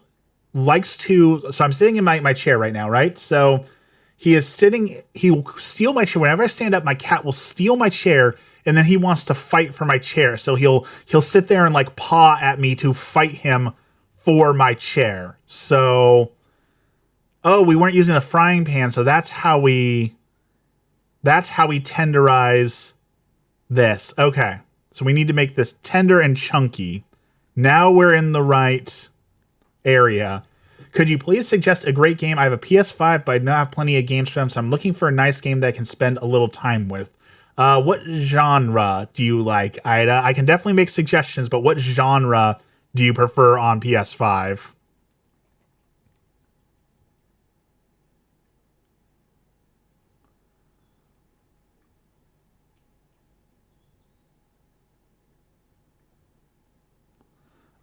likes to. So I'm sitting in my chair right now, right? So he is sitting. He'll steal my chair whenever I stand up. My cat will steal my chair, and then he wants to fight for my chair. So he'll sit there and like paw at me to fight him for my chair. So, oh, we weren't using the frying pan, so that's how we tenderize this. Okay. So we need to make this tender and chunky. Now we're in the right area. Could you please suggest a great game? I have a PS5, but I don't have plenty of games for them, so I'm looking for a nice game that I can spend a little time with. What genre do you like? I can definitely make suggestions, but what genre do you prefer on PS5?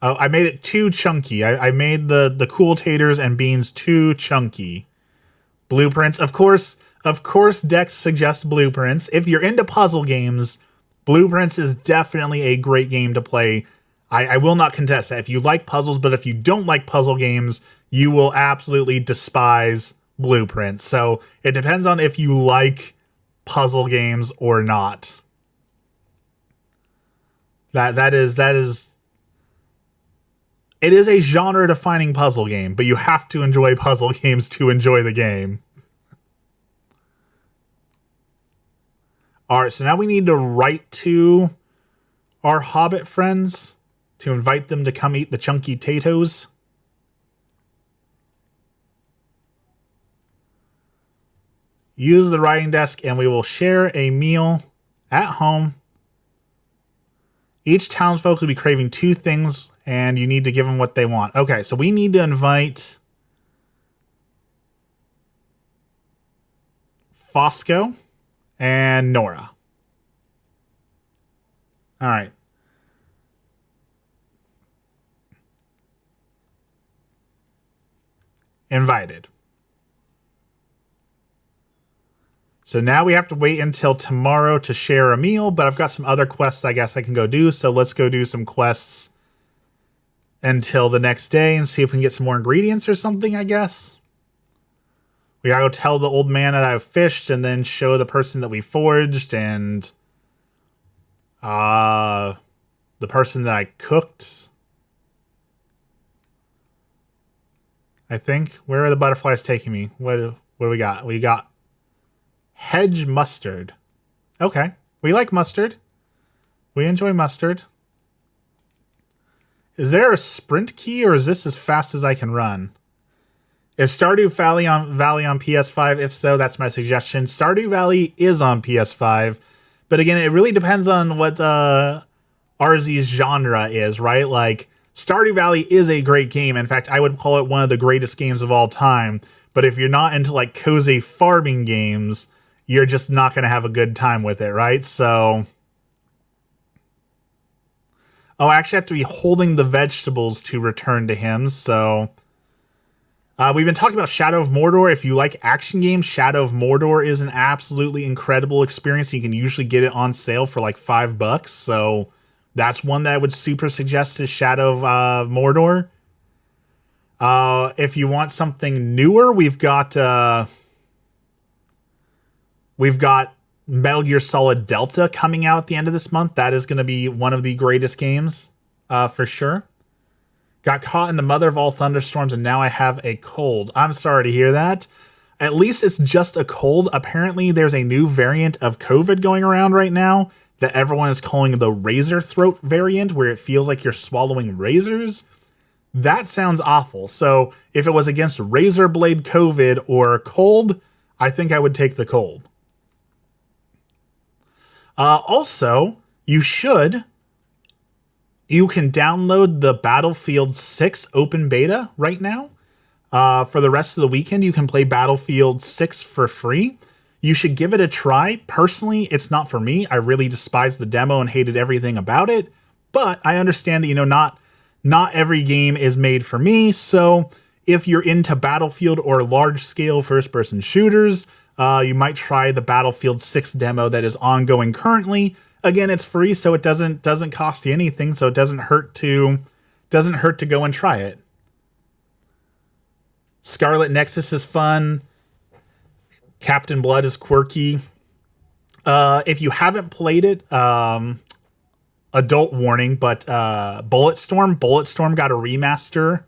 Oh, I made it too chunky. I made the cool taters and beans too chunky. Blueprints. Of course, Dex suggests Blueprints. If you're into puzzle games, Blueprints is definitely a great game to play. I will not contest that. If you like puzzles, but if you don't like puzzle games, you will absolutely despise Blueprints. So it depends on if you like puzzle games or not. That is it is a genre-defining puzzle game, but you have to enjoy puzzle games to enjoy the game. All right, so now we need to write to our Hobbit friends to invite them to come eat the chunky tatoes. Use the writing desk and we will share a meal at home. Each townsfolk will be craving 2 things, and you need to give them what they want. Okay, so we need to invite Fosco and Nora. All right. Invited. So now we have to wait until tomorrow to share a meal, but I've got some other quests I guess I can go do. So let's go do some quests until the next day and see if we can get some more ingredients or something, I guess. We gotta go tell the old man that I've fished and then show the person that we foraged and the person that I cooked. I think. Where are the butterflies taking me? What do we got? We got hedge mustard. Okay. We like mustard. We enjoy mustard. Is there a sprint key or is this as fast as I can run? Is Stardew Valley on PS5? If so, that's my suggestion. Stardew Valley is on PS5. But again, it really depends on what RZ's genre is, right? Like, Stardew Valley is a great game. In fact, I would call it one of the greatest games of all time. But if you're not into, like, cozy farming games, you're just not going to have a good time with it, right? So, Oh, I actually have to be holding the vegetables to return to him, so... we've been talking about Shadow of Mordor. If you like action games, Shadow of Mordor is an absolutely incredible experience. You can usually get it on sale for like $5, so that's one that I would super suggest is Shadow of Mordor. If you want something newer, we've got Metal Gear Solid Delta coming out at the end of this month. That is going to be one of the greatest games, for sure. Got caught in the mother of all thunderstorms, and now I have a cold. I'm sorry to hear that. At least it's just a cold. Apparently, there's a new variant of COVID going around right now that everyone is calling the razor throat variant, where it feels like you're swallowing razors. That sounds awful. So if it was against razor blade COVID or cold, I think I would take the cold. Also, you can download the Battlefield 6 open beta right now. For the rest of the weekend, you can play Battlefield 6 for free. You should give it a try. Personally, it's not for me. I really despised the demo and hated everything about it. But I understand that, not every game is made for me. So if you're into Battlefield or large-scale first-person shooters, you might try the Battlefield 6 demo that is ongoing currently. Again, it's free, so it doesn't cost you anything, so it doesn't hurt to go and try it. Scarlet Nexus is fun. Captain Blood is quirky. If you haven't played it, adult warning, but Bulletstorm got a remaster,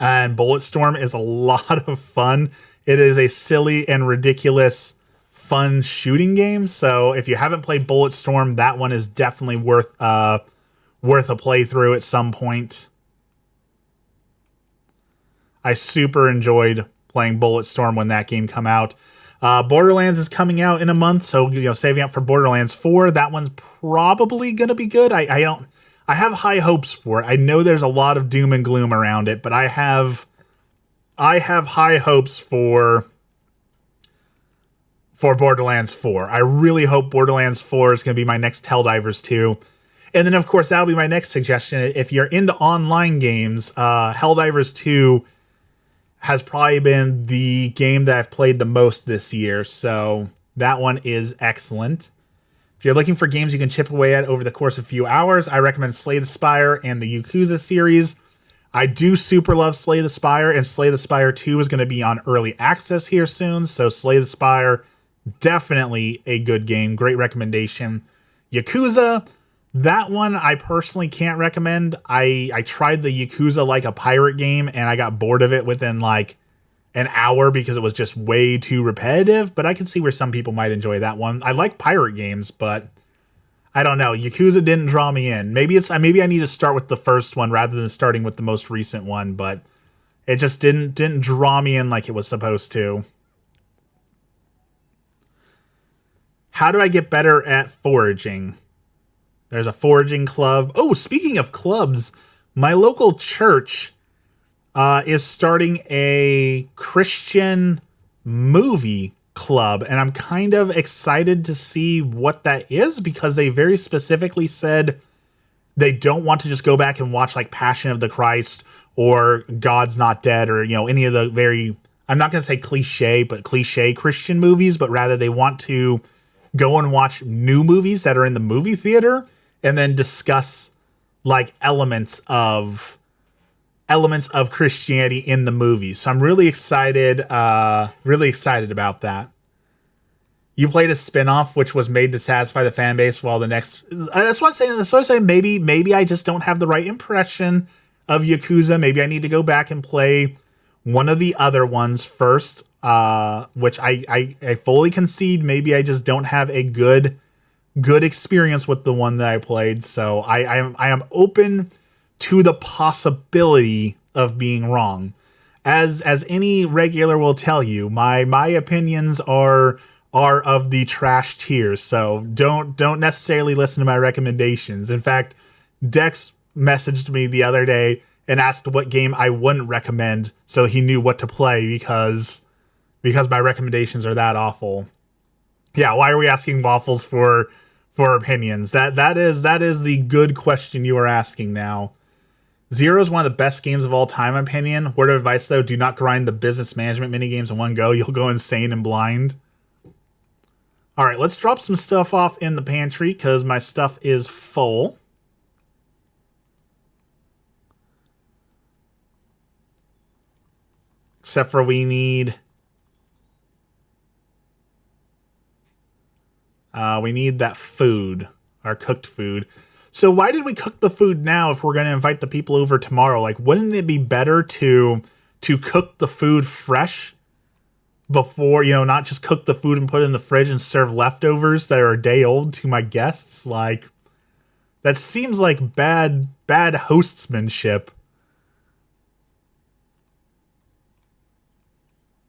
and Bulletstorm is a lot of fun. It is a silly and ridiculous fun shooting game. So if you haven't played Bulletstorm, that one is definitely worth a playthrough at some point. I super enjoyed playing Bulletstorm when that game came out. Borderlands is coming out in a month, so saving up for Borderlands 4. That one's probably gonna be good. I have high hopes for it. I know there's a lot of doom and gloom around it, but I have high hopes for Borderlands 4. I really hope Borderlands 4 is going to be my next Helldivers 2. And then, of course, that'll be my next suggestion. If you're into online games, Helldivers 2 has probably been the game that I've played the most this year. So that one is excellent. If you're looking for games you can chip away at over the course of a few hours, I recommend Slay the Spire and the Yakuza series. I do super love Slay the Spire, and Slay the Spire 2 is going to be on early access here soon. So Slay the Spire, definitely a good game. Great recommendation. Yakuza, that one I personally can't recommend. I tried the Yakuza Like a Pirate game, and I got bored of it within like an hour because it was just way too repetitive. But I can see where some people might enjoy that one. I like pirate games, but I don't know. Yakuza didn't draw me in. Maybe I need to start with the first one rather than starting with the most recent one, but it just didn't draw me in like it was supposed to. How do I get better at foraging? There's a foraging club. Oh, speaking of clubs, my local church is starting a Christian movie club, and I'm kind of excited to see what that is because they very specifically said they don't want to just go back and watch like Passion of the Christ or God's Not Dead or any of the very, I'm not going to say cliche Christian movies, but rather they want to go and watch new movies that are in the movie theater and then discuss like elements of Christianity in the movies. So I'm really excited about that. You played a spin-off which was made to satisfy the fan base while the next, that's what I'm saying. Maybe I just don't have the right impression of Yakuza. Maybe I need to go back and play one of the other ones first, which I fully concede. Maybe I just don't have a good experience with the one that I played. So I am open to the possibility of being wrong. As any regular will tell you, my opinions are of the trash tier. So don't necessarily listen to my recommendations. In fact, Dex messaged me the other day and asked what game I wouldn't recommend so he knew what to play because my recommendations are that awful. Yeah, why are we asking Waffles for for opinions. That is the good question you are asking now. Zero is one of the best games of all time, in my opinion. Word of advice, though, do not grind the business management minigames in one go. You'll go insane and blind. All right, let's drop some stuff off in the pantry because my stuff is full. Except for we need that food, our cooked food. So why did we cook the food now if we're going to invite the people over tomorrow? Like, wouldn't it be better to cook the food fresh before, not just cook the food and put it in the fridge and serve leftovers that are a day old to my guests? Like, that seems like bad hostmanship.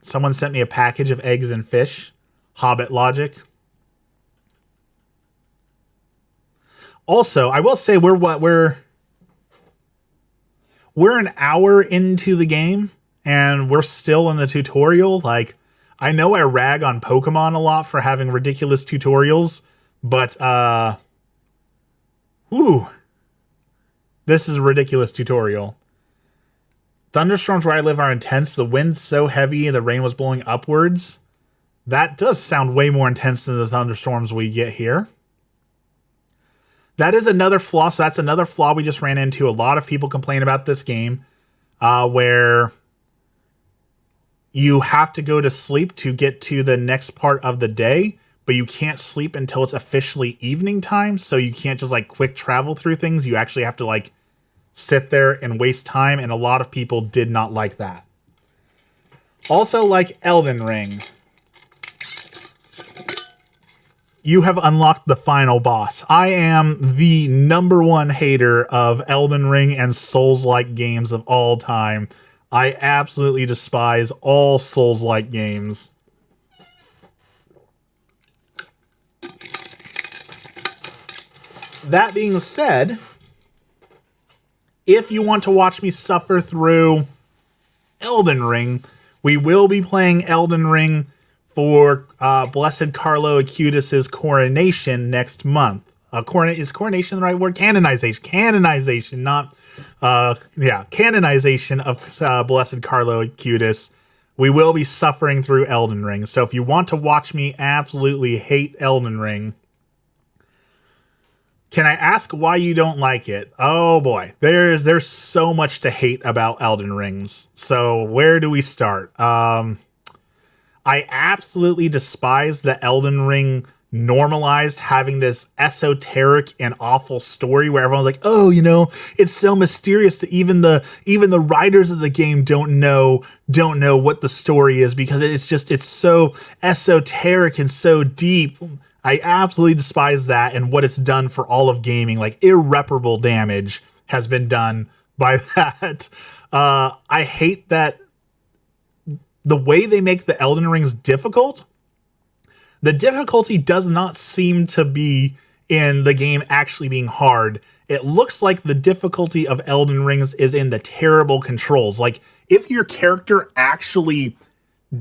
Someone sent me a package of eggs and fish. Hobbit logic. Also, I will say we're an hour into the game and we're still in the tutorial. Like, I know I rag on Pokemon a lot for having ridiculous tutorials, but this is a ridiculous tutorial. Thunderstorms where I live are intense. The wind's so heavy and the rain was blowing upwards. That does sound way more intense than the thunderstorms we get here. That is another flaw. So that's another flaw we just ran into. A lot of people complain about this game where you have to go to sleep to get to the next part of the day, but you can't sleep until it's officially evening time. So you can't just like quick travel through things. You actually have to like sit there and waste time. And a lot of people did not like that. Also, like Elden Ring, you have unlocked the final boss. I am the #1 hater of Elden Ring and Souls-like games of all time. I absolutely despise all Souls-like games. That being said, if you want to watch me suffer through Elden Ring, we will be playing Elden Ring for Blessed Carlo Acutis' coronation next month. Is coronation the right word? Canonization, not canonization of Blessed Carlo Acutis. We will be suffering through Elden Ring. So if you want to watch me absolutely hate Elden Ring, can I ask why you don't like it? Oh boy, there's so much to hate about Elden Rings. So where do we start? I absolutely despise that Elden Ring normalized having this esoteric and awful story where everyone's like, oh, it's so mysterious that even the writers of the game don't know what the story is because it's so esoteric and so deep. I absolutely despise that and what it's done for all of gaming. Like, irreparable damage has been done by that. I hate that the way they make the Elden Rings difficult, the difficulty does not seem to be in the game actually being hard. It looks like the difficulty of Elden Rings is in the terrible controls. Like, if your character actually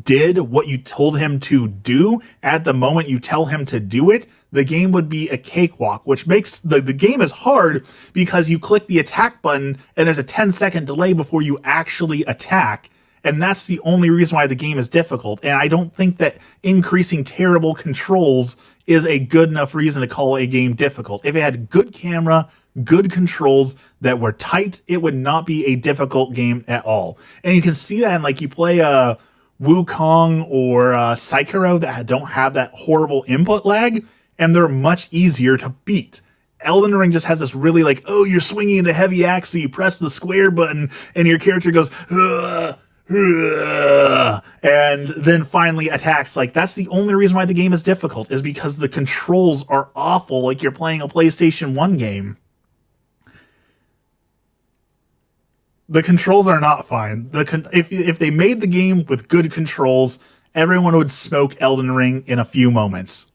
did what you told him to do at the moment you tell him to do it, the game would be a cakewalk, which makes the game is hard because you click the attack button and there's a 10-second delay before you actually attack. And that's the only reason why the game is difficult. And I don't think that increasing terrible controls is a good enough reason to call a game difficult. If it had good camera, good controls that were tight, it would not be a difficult game at all. And you can see that in, like, you play Wukong or Sekiro that don't have that horrible input lag, and they're much easier to beat. Elden Ring just has this really like, oh, you're swinging into heavy axe, so you press the square button, and your character goes, and then finally attacks. Like, that's the only reason why the game is difficult, is because the controls are awful, like you're playing a PlayStation 1 game. The controls are not fine. If they made the game with good controls, everyone would smoke Elden Ring in a few moments.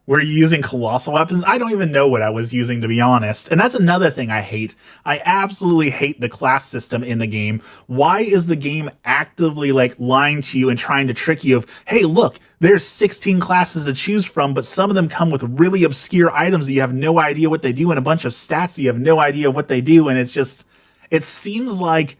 were you using colossal weapons? I don't even know what I was using, to be honest. And that's another thing I hate. I absolutely hate the class system in the game. Why is the game actively like lying to you and trying to trick you of, hey, look, there's 16 classes to choose from, but some of them come with really obscure items that you have no idea what they do and a bunch of stats that you have no idea what they do. And it's just, it seems like,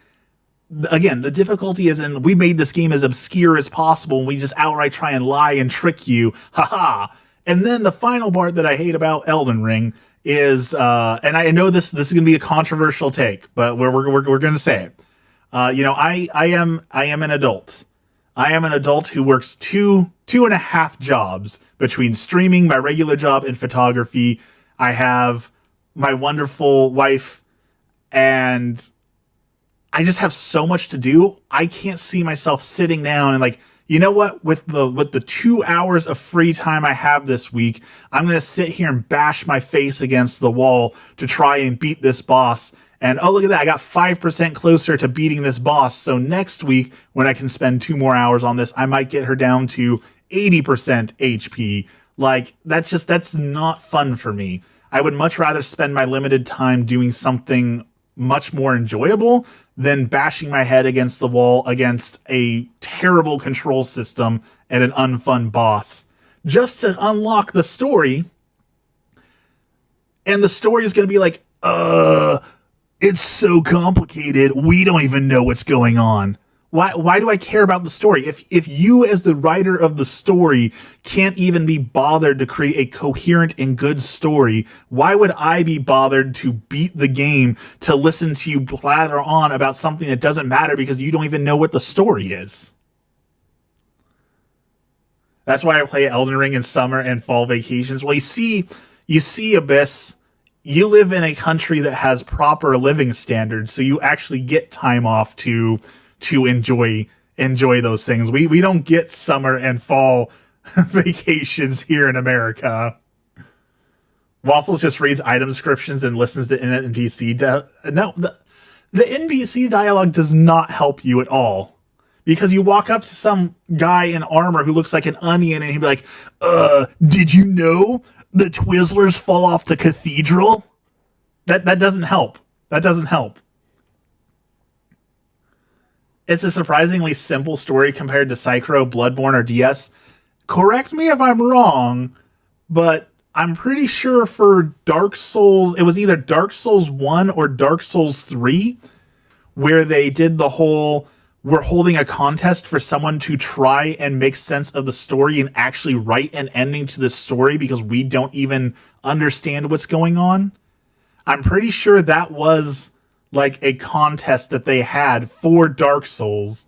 again, the difficulty is in we made this game as obscure as possible and we just outright try and lie and trick you. Haha. And then the final part that I hate about Elden Ring is, and I know this is going to be a controversial take, but we're going to say it. I am an adult. I am an adult who works two and a half jobs between streaming, my regular job, and photography. I have my wonderful wife, and I just have so much to do. I can't see myself sitting down and like, you know what? With the 2 hours of free time I have this week, I'm going to sit here and bash my face against the wall to try and beat this boss. And oh, look at that. I got 5% closer to beating this boss. So next week, when I can spend 2 more hours on this, I might get her down to 80% HP. Like, that's not fun for me. I would much rather spend my limited time doing something much more enjoyable than bashing my head against the wall against a terrible control system and an unfun boss just to unlock the story. And the story is going to be like, it's so complicated. We don't even know what's going on. Why do I care about the story? If you as the writer of the story can't even be bothered to create a coherent and good story, why would I be bothered to beat the game to listen to you blather on about something that doesn't matter because you don't even know what the story is? That's why I play Elden Ring in summer and fall vacations. Well, you see, Abyss, you live in a country that has proper living standards, so you actually get time off to enjoy those things. We don't get summer and fall vacations here in America. Waffles just reads item descriptions and listens to NPC. No, the NPC dialogue does not help you at all. Because you walk up to some guy in armor who looks like an onion and he'd be like, did you know the Twizzlers fall off the cathedral? That doesn't help. That doesn't help. It's a surprisingly simple story compared to Psychro, Bloodborne, or DS. Correct me if I'm wrong, but I'm pretty sure for Dark Souls, it was either Dark Souls 1 or Dark Souls 3, where they did the whole, we're holding a contest for someone to try and make sense of the story and actually write an ending to the story because we don't even understand what's going on. I'm pretty sure that was like a contest that they had for Dark Souls.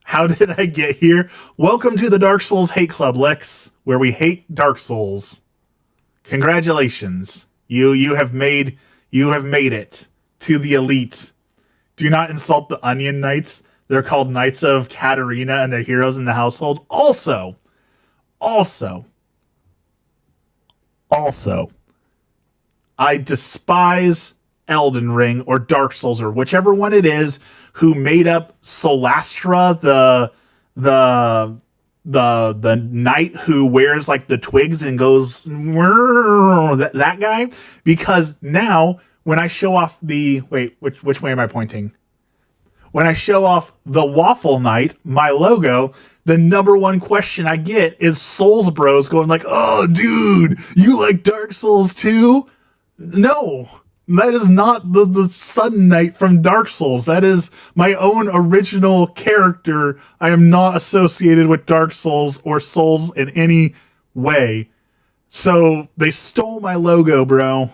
How did I get here? Welcome to the Dark Souls Hate Club, Lex, where we hate Dark Souls. Congratulations. You have made it to the elite. Do not insult the Onion Knights. They're called Knights of Katarina and they're heroes in the household. Also, I despise Elden Ring or Dark Souls or whichever one it is who made up Solastra, the knight who wears like the twigs and goes that guy, because now when I show off which way am I pointing? When I show off the Waffle Knight, my logo, the number one question I get is Souls Bros going like, "Oh, dude, you like Dark Souls too?" No. That is not the Sun Knight from Dark Souls. That is my own original character. I am not associated with Dark Souls or Souls in any way. So they stole my logo, bro.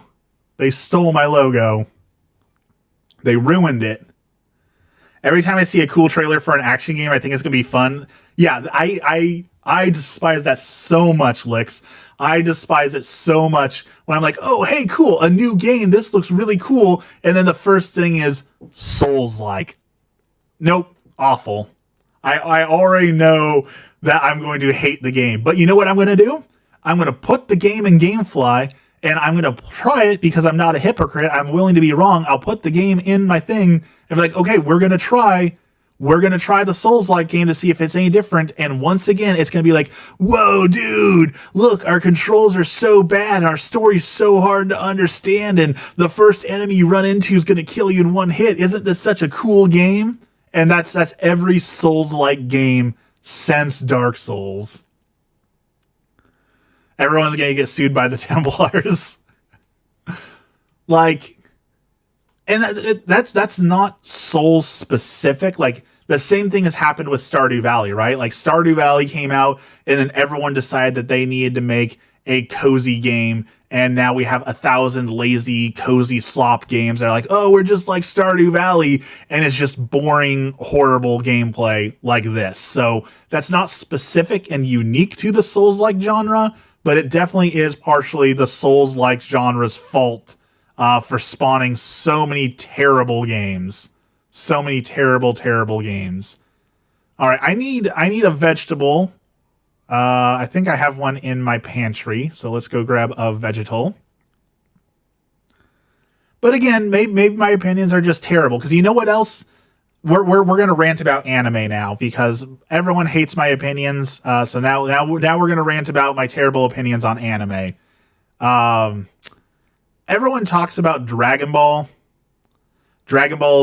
They stole my logo. They ruined it. Every time I see a cool trailer for an action game, I think it's going to be fun. Yeah, I despise that so much, Licks. I despise it so much when I'm like, oh, hey, cool, a new game. This looks really cool. And then the first thing is Souls-like. Nope, awful. I already know that I'm going to hate the game. But you know what I'm going to do? I'm going to put the game in GameFly, and I'm going to try it because I'm not a hypocrite. I'm willing to be wrong. I'll put the game in my thing and be like, okay, we're going to try we're going to try the Souls-like game to see if it's any different. And once again, it's going to be like, whoa, dude, look, our controls are so bad. Our story's so hard to understand. And the first enemy you run into is going to kill you in one hit. Isn't this such a cool game? And that's every Souls-like game since Dark Souls. Everyone's going to get sued by the Templars. Like, and that's not Souls specific. Like, the same thing has happened with Stardew Valley, right? Like, Stardew Valley came out, and then everyone decided that they needed to make a cozy game, and now we have 1,000 lazy, cozy slop games that are like, oh, we're just like Stardew Valley, and it's just boring, horrible gameplay like this. So that's not specific and unique to the Souls-like genre, but it definitely is partially the Souls-like genre's fault for spawning so many terrible games. So many terrible, terrible games. All right, I need a vegetable. I think I have one in my pantry, so let's go grab a vegetal. But again, maybe my opinions are just terrible, because you know what else? We're gonna rant about anime now, because everyone hates my opinions. So now we're gonna rant about my terrible opinions on anime. Everyone talks about Dragon Ball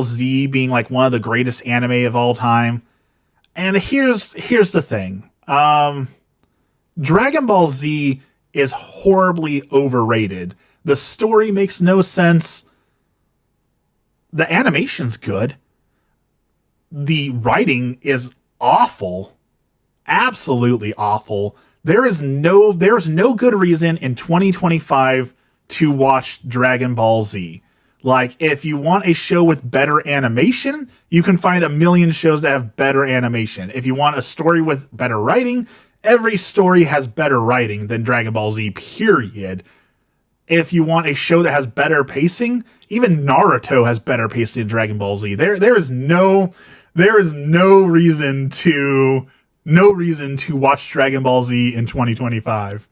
Z being like one of the greatest anime of all time. And here's the thing. Dragon Ball Z is horribly overrated. The story makes no sense. The animation's good. The writing is awful. Absolutely awful. There's no good reason in 2025 to watch Dragon Ball Z. Like, if you want a show with better animation, you can find a million shows that have better animation. If you want a story with better writing, every story has better writing than Dragon Ball Z, period. If you want a show that has better pacing, even Naruto has better pacing than Dragon Ball Z. There is no reason to watch Dragon Ball Z in 2025.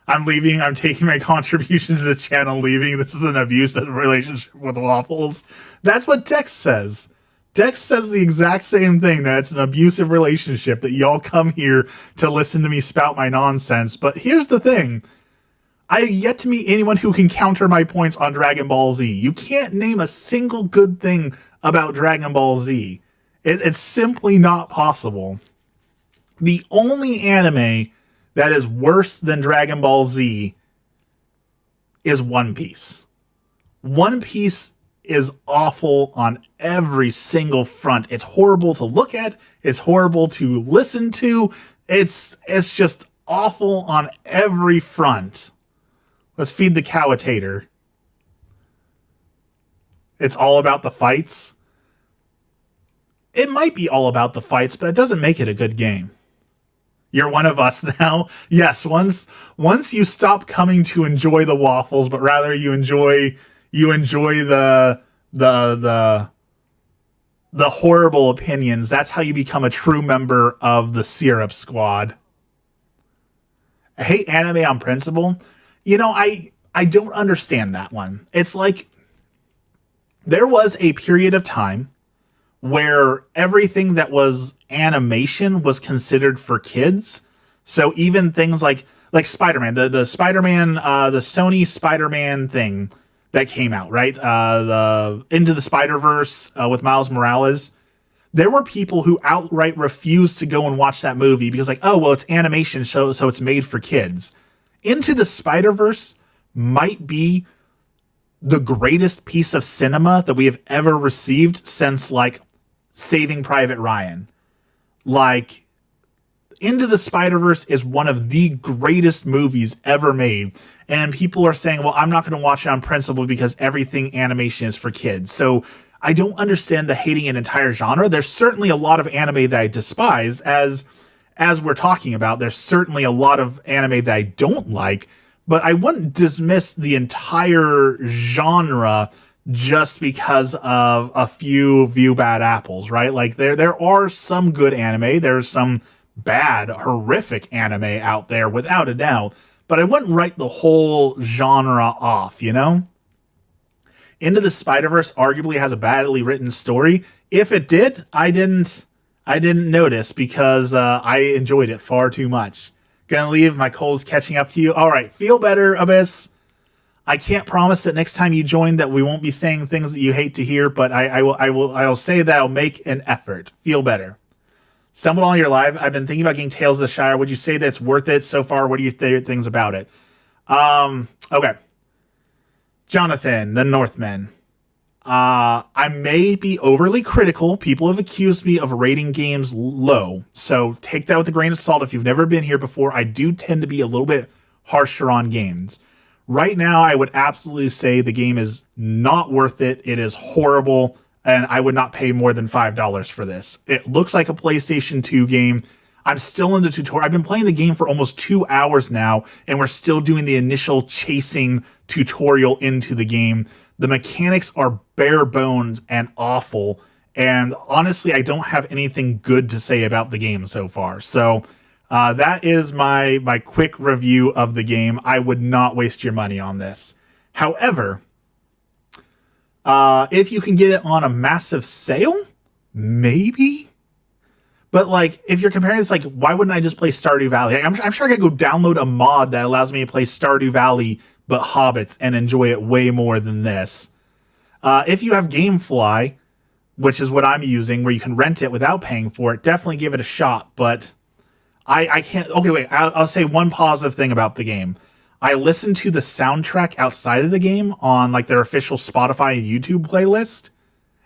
I'm leaving. I'm taking my contributions to the channel, leaving. This is an abusive relationship with waffles. That's what Dex says. Dex says the exact same thing, that it's an abusive relationship, that y'all come here to listen to me spout my nonsense. But here's the thing. I have yet to meet anyone who can counter my points on Dragon Ball Z. You can't name a single good thing about Dragon Ball Z. It's simply not possible. The only anime that is worse than Dragon Ball Z is One Piece. One Piece is awful on every single front. It's horrible to look at. It's horrible to listen to. It's just awful on every front. Let's feed the cow a tater. It's all about the fights. It might be all about the fights, but it doesn't make it a good game. You're one of us now. Yes, once you stop coming to enjoy the waffles, but rather you enjoy the horrible opinions, that's how you become a true member of the Syrup Squad. I hate anime on principle. You know, I don't understand that one. It's like, there was a period of time where everything that was animation was considered for kids. So even things like Spider-Man, the Spider-Man, the Sony Spider-Man thing that came out, right? The Into the Spider-Verse with Miles Morales. There were people who outright refused to go and watch that movie because, like, oh, well, it's animation, so it's made for kids. Into the Spider-Verse might be the greatest piece of cinema that we have ever received since, like, Saving Private Ryan. Like, Into the Spider-Verse is one of the greatest movies ever made. And people are saying, well, I'm not going to watch it on principle because everything animation is for kids. So I don't understand the hating an entire genre. There's certainly a lot of anime that I despise, as we're talking about. There's certainly a lot of anime that I don't like, but I wouldn't dismiss the entire genre just because of a few bad apples, right? Like, there are some good anime. There's some bad, horrific anime out there, without a doubt. But I wouldn't write the whole genre off, you know? Into the Spider-Verse arguably has a badly written story. If it did, I didn't I didn't notice because I enjoyed it far too much. Gonna leave. My cold's catching up to you. All right, feel better, Abyss. I can't promise that next time you join that we won't be saying things that you hate to hear, but I will say that I'll make an effort. Feel better. Stumbled on your live. I've been thinking about getting Tales of the Shire. Would you say that it's worth it so far? What are your favorite things about it? Okay. Jonathan, the Northman. I may be overly critical. People have accused me of rating games low, so take that with a grain of salt. If you've never been here before, I do tend to be a little bit harsher on games. Right now, I would absolutely say the game is not worth it. It is horrible, and I would not pay more than $5 for this. It looks like a PlayStation 2 game. I'm still in the tutorial. I've been playing the game for almost 2 hours now, and we're still doing the initial chasing tutorial into the game. The mechanics are bare bones and awful, and honestly, I don't have anything good to say about the game so far. So that is my quick review of the game. I would not waste your money on this. However, if you can get it on a massive sale, maybe. But like, if you're comparing this, like, why wouldn't I just play Stardew Valley? I'm sure I could go download a mod that allows me to play Stardew Valley but Hobbits and enjoy it way more than this. If you have GameFly, which is what I'm using, where you can rent it without paying for it, definitely give it a shot. But I can't. Okay, wait. I'll say one positive thing about the game. I listened to the soundtrack outside of the game on like their official Spotify and YouTube playlist,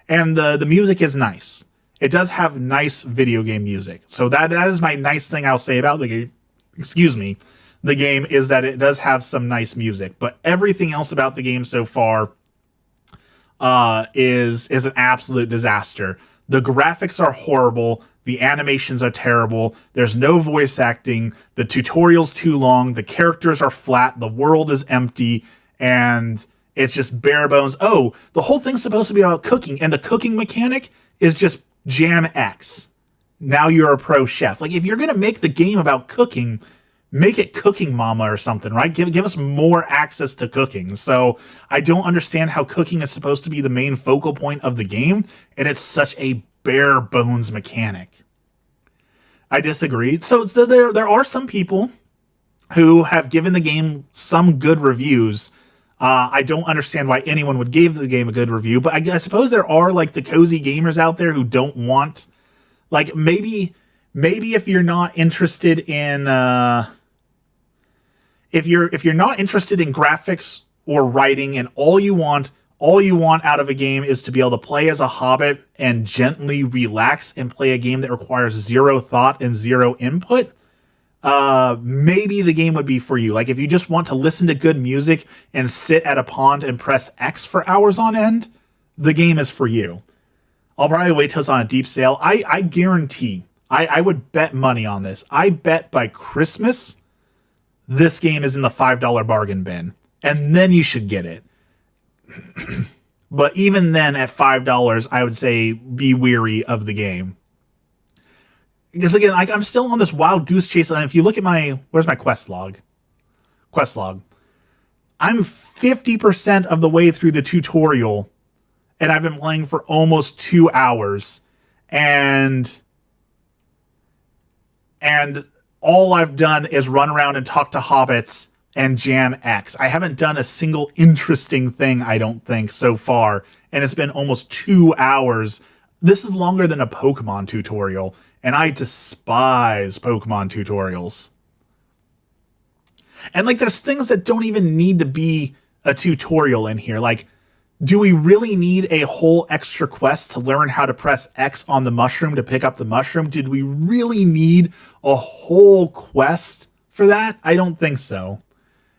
and the music is nice. It does have nice video game music. So that is my nice thing I'll say about the game. Excuse me. The game is that it does have some nice music, but everything else about the game so far is an absolute disaster. The graphics are horrible. The animations are terrible. There's no voice acting. The tutorial's too long. The characters are flat. The world is empty, and it's just bare bones. Oh, the whole thing's supposed to be about cooking, and the cooking mechanic is just Jam X. Now you're a pro chef. Like, if you're gonna make the game about cooking, make it Cooking Mama or something, right? Give us more access to cooking. So I don't understand how cooking is supposed to be the main focal point of the game, and it's such a bare bones mechanic. I disagree. So there are some people who have given the game some good reviews. I don't understand why anyone would give the game a good review, but I suppose there are like the cozy gamers out there who don't want, like, maybe if you're not interested in if you're not interested in graphics or writing, and all you want out of a game is to be able to play as a hobbit and gently relax and play a game that requires zero thought and zero input, maybe the game would be for you. Like, if you just want to listen to good music and sit at a pond and press X for hours on end, the game is for you. I'll probably wait till it's on a deep sale. I guarantee, I would bet money on this. I bet by Christmas, this game is in the $5 bargain bin, and then you should get it. But even then, at $5, I would say be weary of the game. Because again, I'm still on this wild goose chase, and if you look at where's my quest log? Quest log. I'm 50% of the way through the tutorial, and I've been playing for almost 2 hours, and all I've done is run around and talk to hobbits and jam X. I haven't done a single interesting thing, I don't think, so far, and it's been almost 2 hours. This is longer than a Pokemon tutorial, and I despise Pokemon tutorials. And like, there's things that don't even need to be a tutorial in here. Like, do we really need a whole extra quest to learn how to press X on the mushroom to pick up the mushroom? Did we really need a whole quest for that? I don't think so.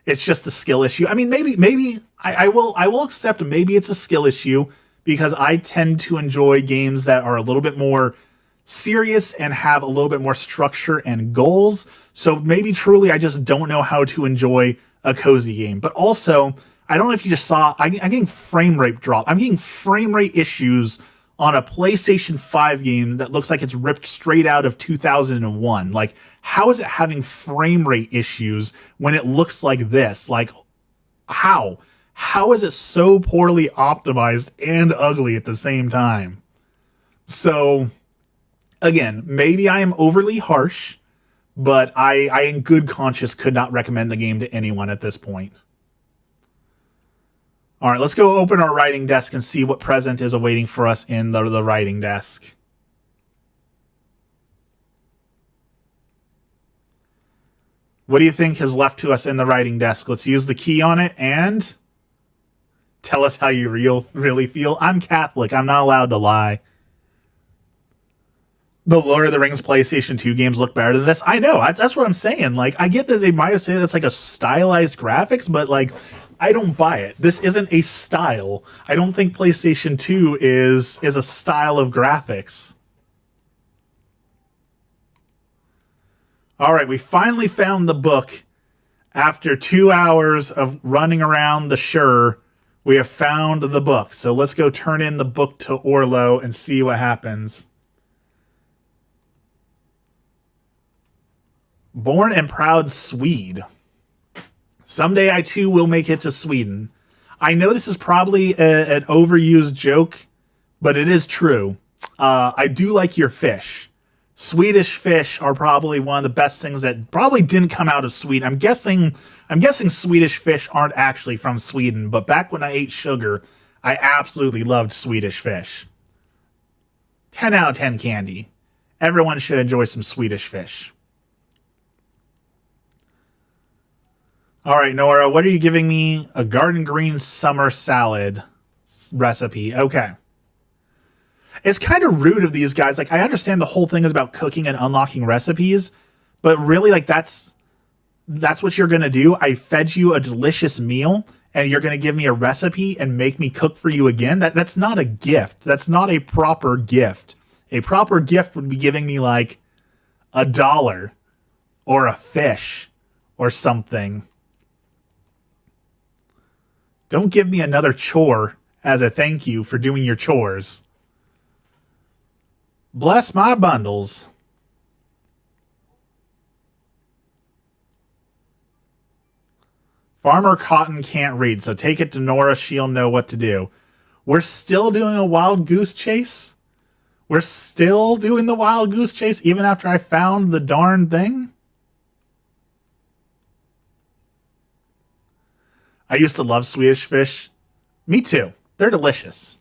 It's just a skill issue. I mean, maybe I will accept maybe it's a skill issue, because I tend to enjoy games that are a little bit more serious and have a little bit more structure and goals. So maybe truly I just don't know how to enjoy a cozy game. But also, I don't know if you just saw, I'm getting frame rate drop. I'm getting frame rate issues on a PlayStation 5 game that looks like it's ripped straight out of 2001. Like, how is it having frame rate issues when it looks like this? Like, how? How is it so poorly optimized and ugly at the same time? So, Again, maybe I am overly harsh, but I in good conscience could not recommend the game to anyone at this point. All right, let's go open our writing desk and see what present is awaiting for us in the writing desk. What do you think has left to us in the writing desk? Let's use the key on it and tell us how you really feel. I'm Catholic. I'm not allowed to lie. The Lord of the Rings PlayStation 2 games look better than this. I know. That's what I'm saying. Like, I get that they might have said that's like a stylized graphics, but like, I don't buy it. This isn't a style. I don't think PlayStation 2 is a style of graphics. All right, we finally found the book. After 2 hours of running around the Shire, we have found the book. So let's go turn in the book to Orlo and see what happens. Born and proud Swede. Someday I too will make it to Sweden. I know this is probably an overused joke, but it is true. I do like your fish. Swedish fish are probably one of the best things that probably didn't come out of Sweden. I'm guessing Swedish fish aren't actually from Sweden, but back when I ate sugar, I absolutely loved Swedish fish. 10 out of 10 candy. Everyone should enjoy some Swedish fish. All right, Nora, what are you giving me? A garden green summer salad recipe. Okay. It's kind of rude of these guys. Like, I understand the whole thing is about cooking and unlocking recipes, but really, like, that's what you're going to do. I fed you a delicious meal, and you're going to give me a recipe and make me cook for you again? That's not a gift. That's not a proper gift. A proper gift would be giving me, like, $1 or a fish or something. Don't give me another chore as a thank you for doing your chores. Bless my bundles. Farmer Cotton can't read, so take it to Nora. She'll know what to do. We're still doing a wild goose chase? We're still doing the wild goose chase even after I found the darn thing? I used to love Swedish fish. Me too. They're delicious.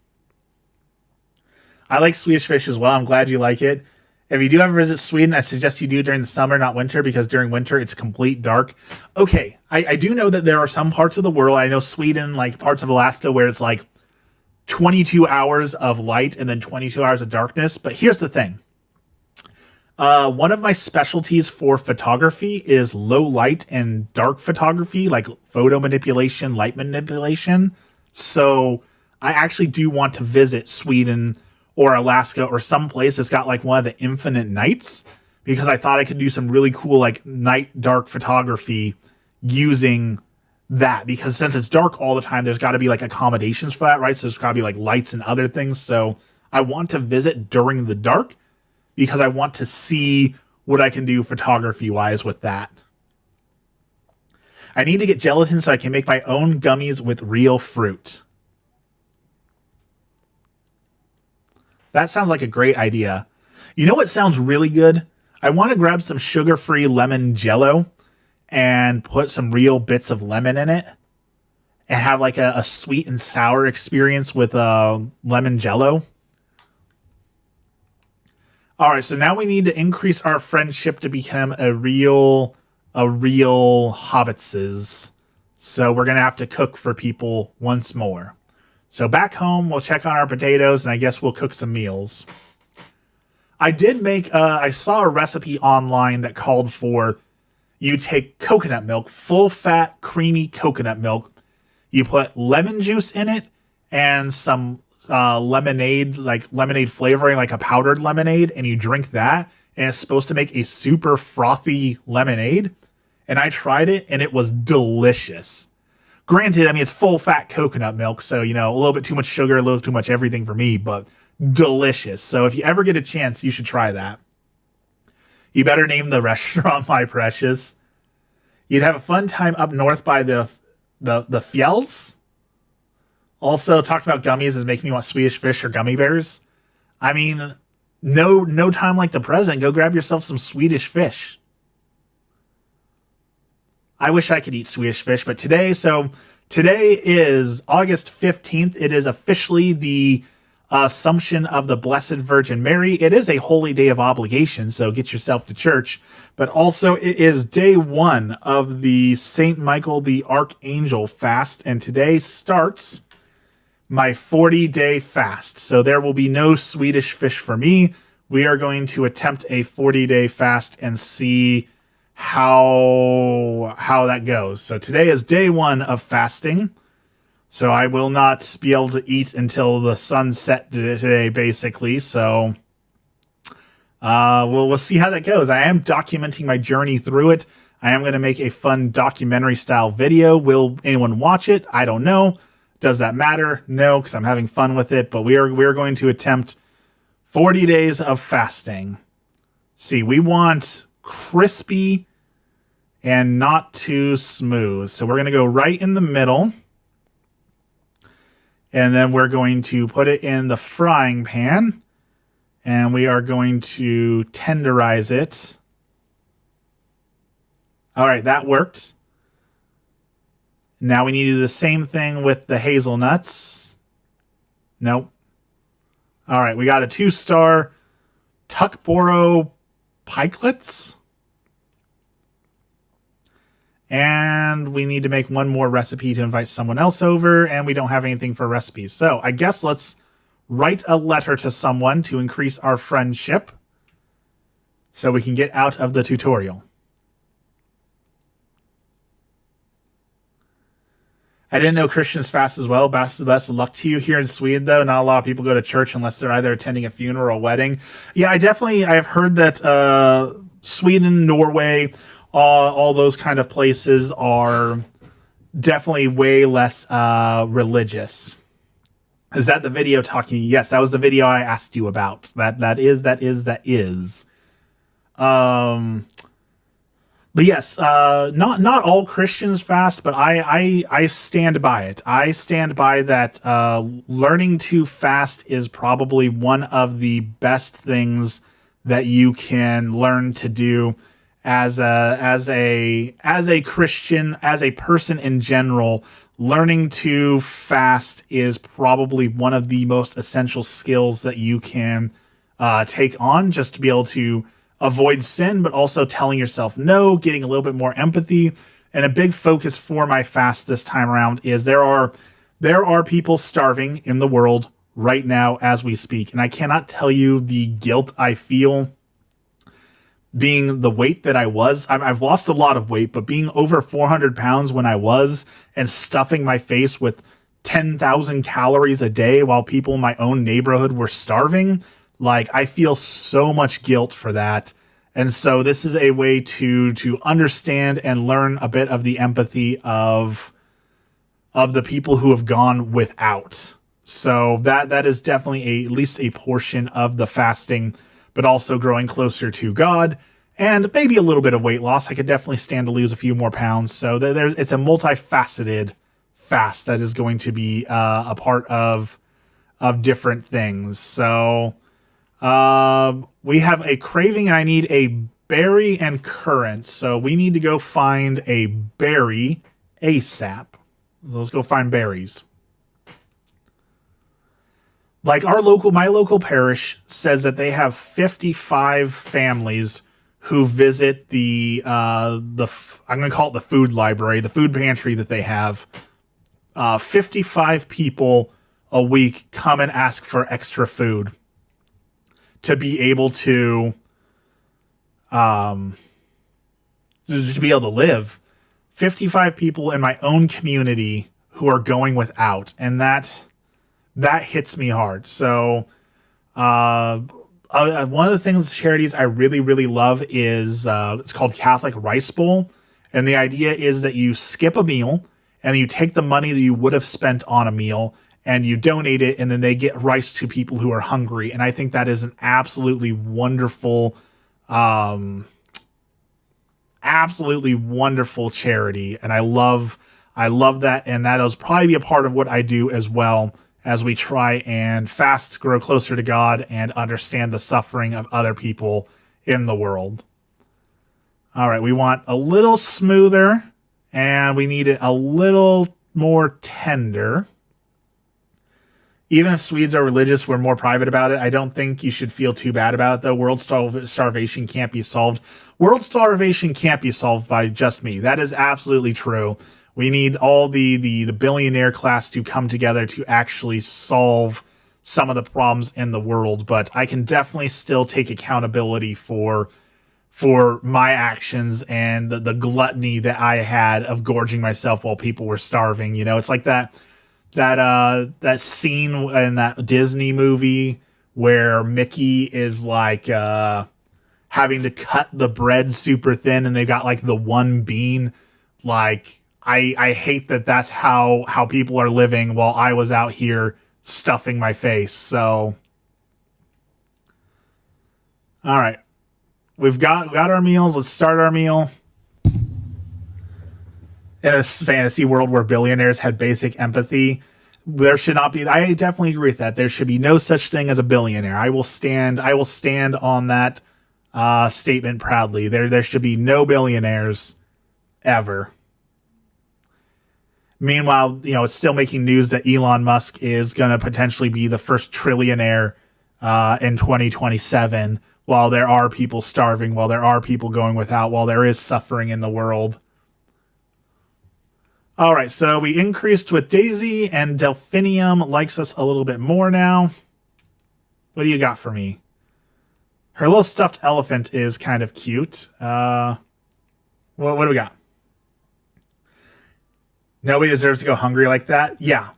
I like Swedish fish as well. I'm glad you like it. If you do ever visit Sweden, I suggest you do during the summer, not winter, because during winter it's complete dark. Okay, I do know that there are some parts of the world, I know Sweden, like parts of Alaska, where it's like 22 hours of light and then 22 hours of darkness. But here's the thing. One of my specialties for photography is low light and dark photography, like photo manipulation, light manipulation. So I actually do want to visit Sweden or Alaska or some place that's got like one of the infinite nights, because I thought I could do some really cool like night dark photography using that, because since it's dark all the time, there's got to be like accommodations for that, right? So there's got to be like lights and other things. So I want to visit during the dark, because I want to see what I can do photography-wise with that. I need to get gelatin so I can make my own gummies with real fruit. That sounds like a great idea. You know what sounds really good? I want to grab some sugar-free lemon Jell-O and put some real bits of lemon in it and have like a sweet and sour experience with lemon Jell-O. All right, so now we need to increase our friendship to become a real hobbitses. So we're going to have to cook for people once more. So back home, we'll check on our potatoes, and I guess we'll cook some meals. I did make, I saw a recipe online that called for you take coconut milk, full fat, creamy coconut milk. You put lemon juice in it and some lemonade, like lemonade flavoring, like a powdered lemonade, and you drink that, and it's supposed to make a super frothy lemonade. And I tried it, and it was delicious. Granted, I mean, it's full fat coconut milk, so, you know, a little bit too much sugar, a little too much everything for me, but delicious. So if you ever get a chance, you should try that. You better name the restaurant My Precious. You'd have a fun time up north by the Fjells. Also, talked about gummies is making me want Swedish fish or gummy bears. I mean, No time like the present. Go grab yourself some Swedish fish. I wish I could eat Swedish fish, but today is August 15th. It is officially the Assumption of the Blessed Virgin Mary. It is a holy day of obligation, so get yourself to church. But also, it is day 1 of the St. Michael the Archangel fast, and today starts my 40-day fast. So there will be no Swedish fish for me. We are going to attempt a 40-day fast and see how that goes. So today is day 1 of fasting. So I will not be able to eat until the sun set today, basically. So we'll see how that goes. I am documenting my journey through it. I am going to make a fun documentary style video. Will anyone watch it? I don't know. Does that matter? No, because I'm having fun with it. But we are going to attempt 40 days of fasting. See, we want crispy and not too smooth. So we're going to go right in the middle. And then we're going to put it in the frying pan. And we are going to tenderize it. All right, that worked. Now we need to do the same thing with the hazelnuts. Nope. All right, we got a 2-star Tuckborough pikelets. And we need to make one more recipe to invite someone else over, and we don't have anything for recipes. So I guess let's write a letter to someone to increase our friendship so we can get out of the tutorial. I didn't know Christians fast as well. Best of luck to you. Here in Sweden, though, not a lot of people go to church unless they're either attending a funeral or a wedding. Yeah, I've heard that Sweden, Norway, all those kind of places are definitely way less religious. Is that the video talking? Yes, that was the video I asked you about. That is. But yes, not all Christians fast, but I stand by it. I stand by that learning to fast is probably one of the best things that you can learn to do as a Christian, as a person in general. Learning to fast is probably one of the most essential skills that you can take on, just to be able to avoid sin, but also telling yourself no, getting a little bit more empathy. And a big focus for my fast this time around is there are people starving in the world right now as we speak. And I cannot tell you the guilt I feel being the weight that I was. I've lost a lot of weight, but being over 400 pounds when I was, and stuffing my face with 10,000 calories a day while people in my own neighborhood were starving, like, I feel so much guilt for that. And so this is a way to understand and learn a bit of the empathy of the people who have gone without. So that is definitely at least a portion of the fasting, but also growing closer to God and maybe a little bit of weight loss. I could definitely stand to lose a few more pounds. So it's a multifaceted fast that is going to be a part of different things. So we have a craving, and I need a berry and currant. So we need to go find a berry ASAP. Let's go find berries. Like my local parish says that they have 55 families who visit I'm going to call it the food library, the food pantry that they have. 55 people a week come and ask for extra food to be able to live. 55 people in my own community who are going without, and that hits me hard. So one of the things, charities I really, really love is it's called Catholic Rice Bowl. And the idea is that you skip a meal and you take the money that you would have spent on a meal and you donate it, and then they get rice to people who are hungry. And I think that is an absolutely wonderful charity. And I love that. And that'll probably be a part of what I do as well as we try and fast grow closer to God and understand the suffering of other people in the world. All right, we want a little smoother, and we need it a little more tender. Even if Swedes are religious, we're more private about it. I don't think you should feel too bad about it, though. World starvation can't be solved. World starvation can't be solved by just me. That is absolutely true. We need all the billionaire class to come together to actually solve some of the problems in the world. But I can definitely still take accountability for my actions and the gluttony that I had of gorging myself while people were starving. You know, it's like that scene in that Disney movie where Mickey is like having to cut the bread super thin and they've got like the one bean. Like I hate that that's how people are living while I was out here stuffing my face. So all right. We've got our meals. Let's start our meal. In a fantasy world where billionaires had basic empathy, there should not be. I definitely agree with that. There should be no such thing as a billionaire. I will stand on that statement proudly. There should be no billionaires ever. Meanwhile, you know, it's still making news that Elon Musk is going to potentially be the first trillionaire in 2027, while there are people starving, while there are people going without, while there is suffering in the world. All right, so we increased with Daisy, and Delphinium likes us a little bit more now. What do you got for me? Her little stuffed elephant is kind of cute. What do we got? Nobody deserves to go hungry like that? Yeah.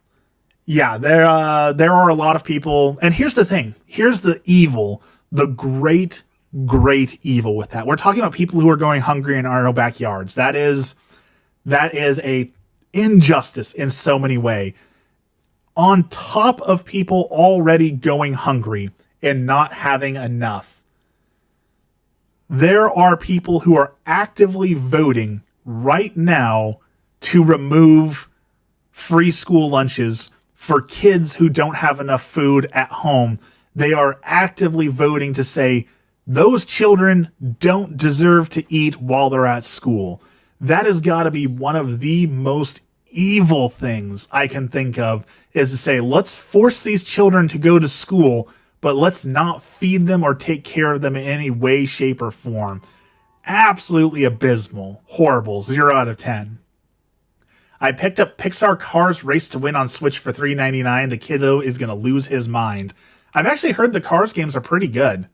Yeah, there are a lot of people. And here's the thing. Here's the evil. The great, great evil with that. We're talking about people who are going hungry in our own backyards. That is a injustice in so many ways. On top of people already going hungry and not having enough, there are people who are actively voting right now to remove free school lunches for kids who don't have enough food at home. They are actively voting to say those children don't deserve to eat while they're at school. That has got to be one of the most evil things I can think of, is to say, let's force these children to go to school, but let's not feed them or take care of them in any way, shape, or form. Absolutely abysmal. Horrible. 0 out of 10. I picked up Pixar Cars Race to Win on Switch for $3.99. The kiddo is going to lose his mind. I've actually heard the Cars games are pretty good.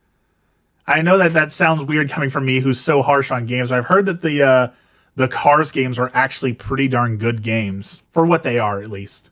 I know that sounds weird coming from me, who's so harsh on games, but I've heard that the Cars games are actually pretty darn good games, for what they are, at least.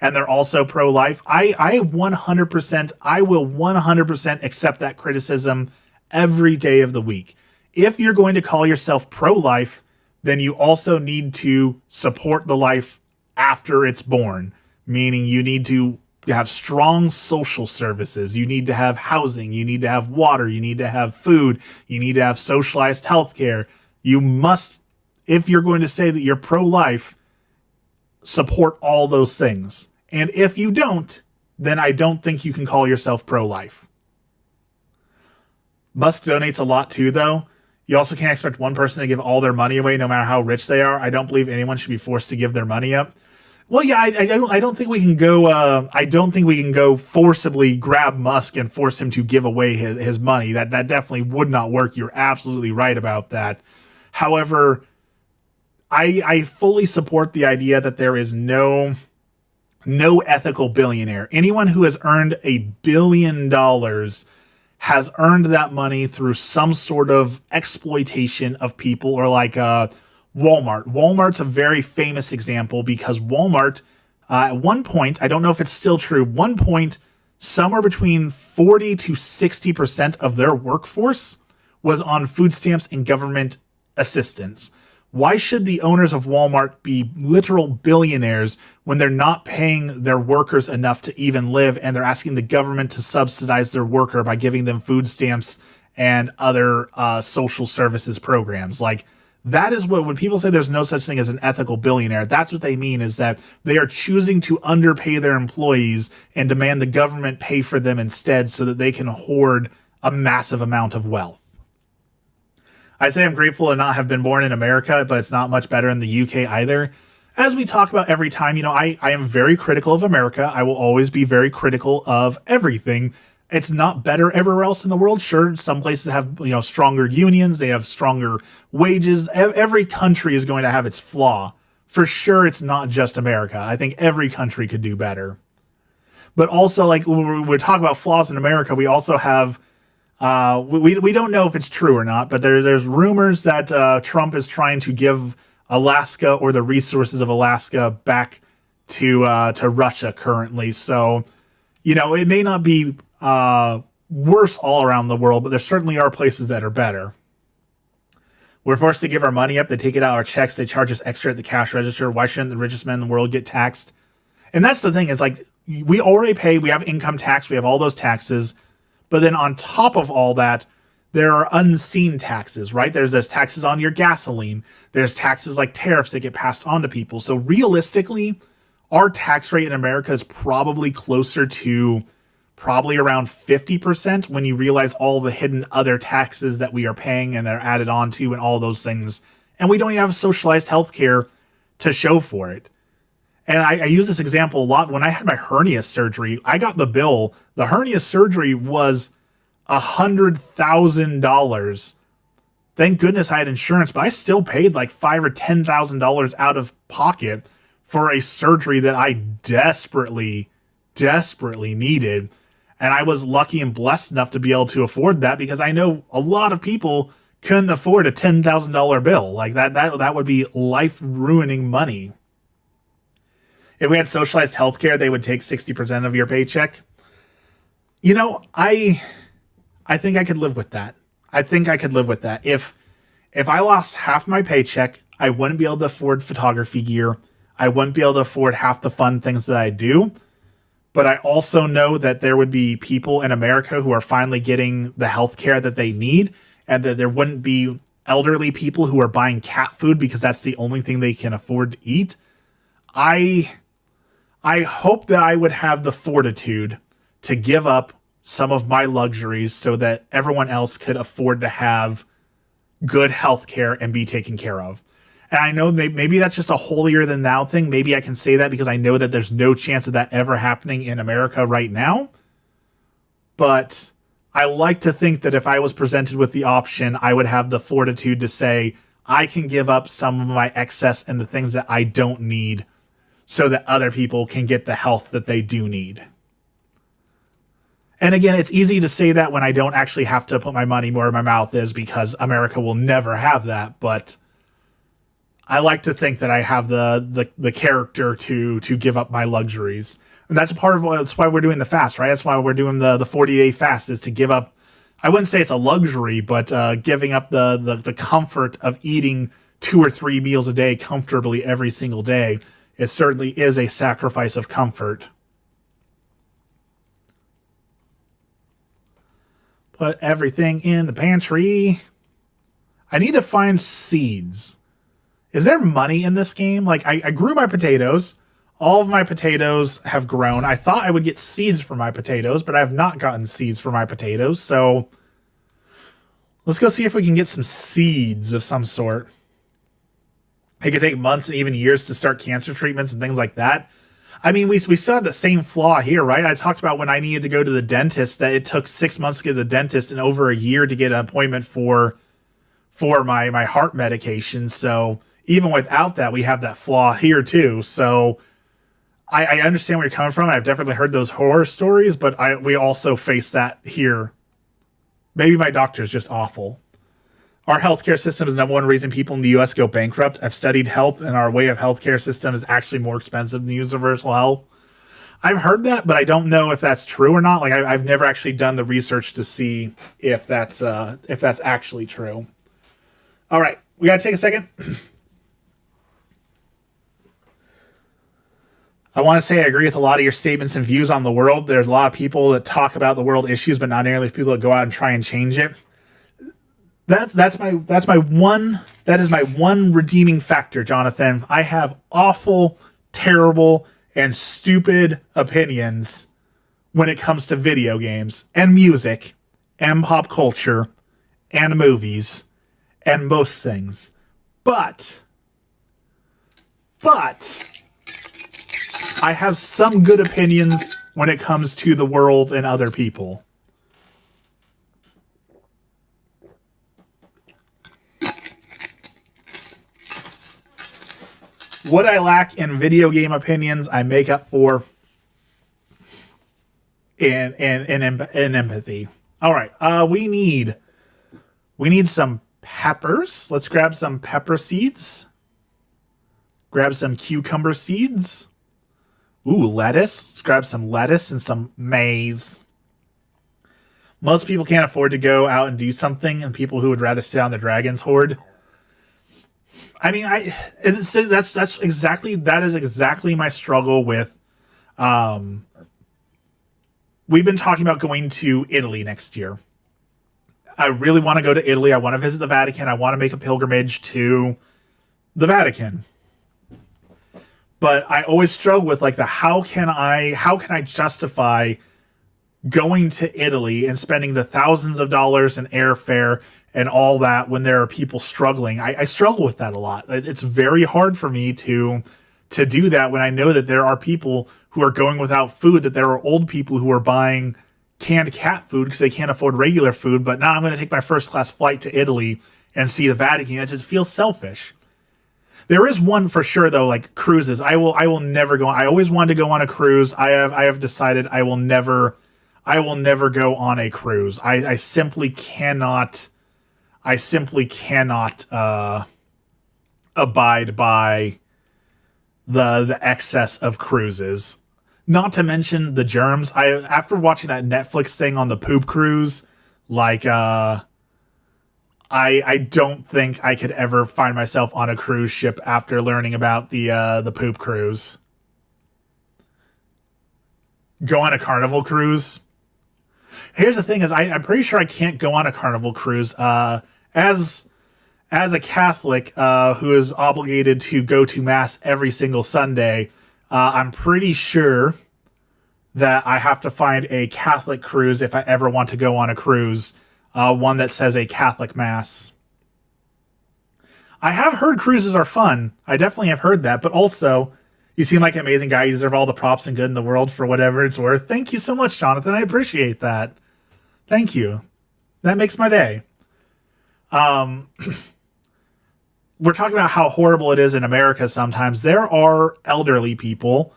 And they're also pro-life. I will 100% accept that criticism every day of the week. If you're going to call yourself pro-life, then you also need to support the life after it's born, meaning you need to have strong social services. You need to have housing. You need to have water. You need to have food. You need to have socialized healthcare. You must, if you're going to say that you're pro-life, support all those things. And if you don't, then I don't think you can call yourself pro-life. Musk donates a lot too, though. You also can't expect one person to give all their money away, no matter how rich they are. I don't believe anyone should be forced to give their money up. Well, yeah, I don't think we can go. I don't think we can go forcibly grab Musk and force him to give away his money. That definitely would not work. You're absolutely right about that. However, I fully support the idea that there is no ethical billionaire. Anyone who has earned $1 billion has earned that money through some sort of exploitation of people, or like Walmart. Walmart's a very famous example because Walmart, at one point, I don't know if it's still true, one point, somewhere between 40 to 60% of their workforce was on food stamps and government assistance. Why should the owners of Walmart be literal billionaires when they're not paying their workers enough to even live, and they're asking the government to subsidize their worker by giving them food stamps and other social services programs? Like, That is what, when people say there's no such thing as an ethical billionaire, that's what they mean, is that they are choosing to underpay their employees and demand the government pay for them instead so that they can hoard a massive amount of wealth. I say I'm grateful to not have been born in America, but it's not much better in the UK either. As we talk about every time, I am very critical of America. I will always be very critical of everything. It's not better everywhere else in the world. Sure, some places have, stronger unions. They have stronger wages. Every country is going to have its flaw. For sure, it's not just America. I think every country could do better. But also, like, when we talk about flaws in America, we also have, we don't know if it's true or not, but there's rumors that Trump is trying to give Alaska or the resources of Alaska back to Russia currently. So, it may not be worse all around the world, but there certainly are places that are better. We're forced to give our money up. They take it out of our checks. They charge us extra at the cash register. Why shouldn't the richest men in the world get taxed? And that's the thing, is like, we already pay, we have income tax, we have all those taxes. But then on top of all that, there are unseen taxes, right? There's taxes on your gasoline. There's taxes like tariffs that get passed on to people. So realistically, our tax rate in America is probably closer to around 50% when you realize all the hidden other taxes that we are paying and that are added on to and all those things. And we don't even have socialized healthcare to show for it. And I use this example a lot. When I had my hernia surgery, I got the bill. The hernia surgery was $100,000. Thank goodness I had insurance, but I still paid like $5,000 or $10,000 out of pocket for a surgery that I desperately needed. And I was lucky and blessed enough to be able to afford that, because I know a lot of people couldn't afford a $10,000 bill. Like that would be life-ruining money. If we had socialized healthcare, they would take 60% of your paycheck. I think I could live with that. If I lost half my paycheck, I wouldn't be able to afford photography gear. I wouldn't be able to afford half the fun things that I do. But I also know that there would be people in America who are finally getting the healthcare that they need, and that there wouldn't be elderly people who are buying cat food because that's the only thing they can afford to eat. I hope that I would have the fortitude to give up some of my luxuries so that everyone else could afford to have good health care and be taken care of. And I know maybe that's just a holier than thou thing. Maybe I can say that because I know that there's no chance of that ever happening in America right now. But I like to think that if I was presented with the option, I would have the fortitude to say, I can give up some of my excess and the things that I don't need so that other people can get the health that they do need. And again, it's easy to say that when I don't actually have to put my money where my mouth is, because America will never have that. But I like to think that I have the character to give up my luxuries. And that's that's why we're doing the fast, right? That's why we're doing the 40-day fast, is to give up. I wouldn't say it's a luxury, but giving up the comfort of eating 2 or 3 meals a day comfortably every single day. It certainly is a sacrifice of comfort. Put everything in the pantry. I need to find seeds. Is there money in this game? Like, I grew my potatoes. All of my potatoes have grown. I thought I would get seeds for my potatoes, but I have not gotten seeds for my potatoes. So let's go see if we can get some seeds of some sort. It could take months and even years to start cancer treatments and things like that. I mean, we still have the same flaw here, right? I talked about when I needed to go to the dentist, that it took 6 months to get to the dentist and over a year to get an appointment for my heart medication. So even without that, we have that flaw here too. So I understand where you're coming from. I've definitely heard those horror stories, but we also face that here. Maybe my doctor is just awful. Our healthcare system is the number one reason people in the U.S. go bankrupt. I've studied health, and our way of healthcare system is actually more expensive than universal health. I've heard that, but I don't know if that's true or not. Like, I've never actually done the research to see if that's actually true. All right, we gotta take a second. I want to say I agree with a lot of your statements and views on the world. There's a lot of people that talk about the world issues, but not nearly people that go out and try and change it. That's my one That is my one redeeming factor, Jonathan. I have awful, terrible, and stupid opinions when it comes to video games and music and pop culture and movies and most things. But I have some good opinions when it comes to the world and other people. What I lack in video game opinions, I make up for in empathy. All right, we need some peppers. Let's grab some pepper seeds. Grab some cucumber seeds. Ooh, lettuce. Let's grab some lettuce and some maize. Most people can't afford to go out and do something, and people who would rather sit on the dragon's hoard. I mean, that is exactly my struggle with. We've been talking about going to Italy next year. I really want to go to Italy. I want to visit the Vatican. I want to make a pilgrimage to the Vatican. But I always struggle with like how can I justify going to Italy and spending the thousands of dollars in airfare and all that when there are people struggling. I struggle with that a lot. It's very hard for me to do that when I know that there are people who are going without food, that there are old people who are buying canned cat food because they can't afford regular food. But now I'm going to take my first class flight to Italy and see the Vatican. It just feels selfish. There is one for sure though, like cruises. I will never go. I always wanted to go on a cruise. I have decided I will never go on a cruise. I simply cannot abide by the excess of cruises. Not to mention the germs. After watching that Netflix thing on the poop cruise, like I don't think I could ever find myself on a cruise ship after learning about the poop cruise. Go on a Carnival cruise. Here's the thing: is I'm pretty sure I can't go on a Carnival cruise. As a Catholic who is obligated to go to Mass every single Sunday, I'm pretty sure that I have to find a Catholic cruise if I ever want to go on a cruise, one that says a Catholic Mass. I have heard cruises are fun. I definitely have heard that, but also, you seem like an amazing guy. You deserve all the props and good in the world for whatever it's worth. Thank you so much, Jonathan. I appreciate that. Thank you. That makes my day. We're talking about how horrible it is in America sometimes. There are elderly people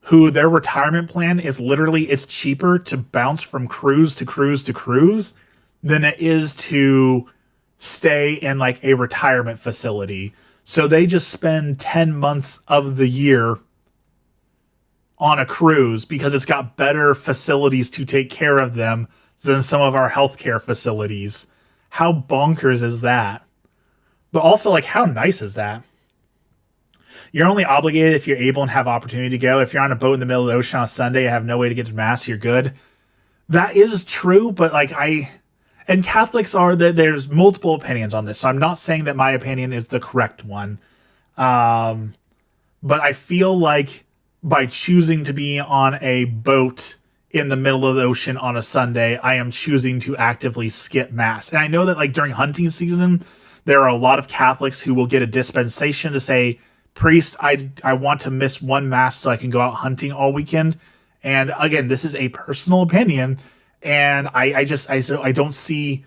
who their retirement plan is literally, it's cheaper to bounce from cruise to cruise to cruise than it is to stay in like a retirement facility. So they just spend 10 months of the year on a cruise because it's got better facilities to take care of them than some of our healthcare facilities. How bonkers is that? But also, like, how nice is that? You're only obligated if you're able and have opportunity to go. If you're on a boat in the middle of the ocean on Sunday and have no way to get to Mass, you're good. That is true, but like and Catholics are that there's multiple opinions on this. So I'm not saying that my opinion is the correct one. But I feel like by choosing to be on a boat in the middle of the ocean on a Sunday, I am choosing to actively skip Mass. And I know that like during hunting season, there are a lot of Catholics who will get a dispensation to say, priest, I want to miss one Mass so I can go out hunting all weekend. And again, this is a personal opinion. And I don't see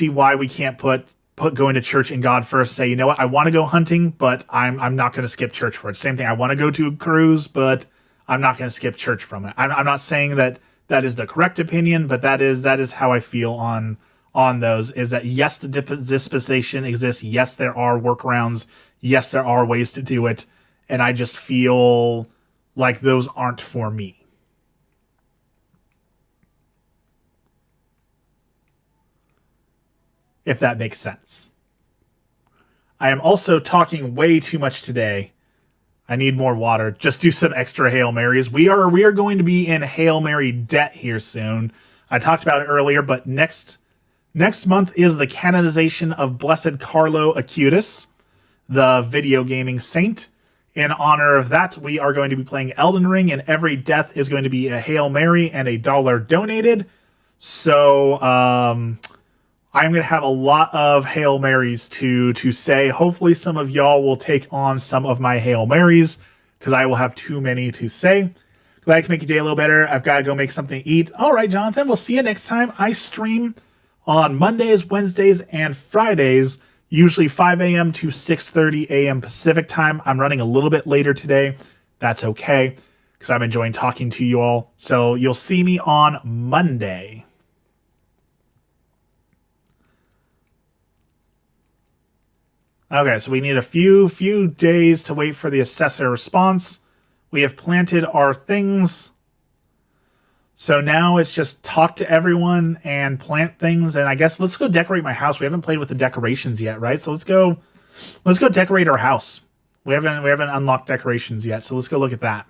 why we can't put going to church and God first. Say, you know what, I want to go hunting, but I'm not going to skip church for it. Same thing. I want to go to a cruise, but I'm not going to skip church from it. I'm not saying that is the correct opinion, but that is how I feel on those. Is that yes, the dispensation exists. Yes, there are workarounds. Yes, there are ways to do it. And I just feel like those aren't for me. If that makes sense. I am also talking way too much today. I need more water. Just do some extra Hail Marys. We are going to be in Hail Mary debt here soon. I talked about it earlier, but next Next month is the canonization of Blessed Carlo Acutis, the video gaming saint. In honor of that, we are going to be playing Elden Ring, and every death is going to be a Hail Mary and $1 donated. So I'm going to have a lot of Hail Marys to say. Hopefully some of y'all will take on some of my Hail Marys, because I will have too many to say. Glad I can make your day a little better. I've got to go make something to eat. All right, Jonathan, we'll see you next time. I stream on Mondays, Wednesdays, and Fridays, usually 5 a.m. to 6:30 a.m. Pacific time. I'm running a little bit later today. That's okay, because I'm enjoying talking to you all. So you'll see me on Monday. Okay, so we need a few days to wait for the assessor response. We have planted our things. So now it's just talk to everyone and plant things. And I guess let's go decorate my house. We haven't played with the decorations yet, right? So let's go decorate our house. We haven't unlocked decorations yet. So let's go look at that.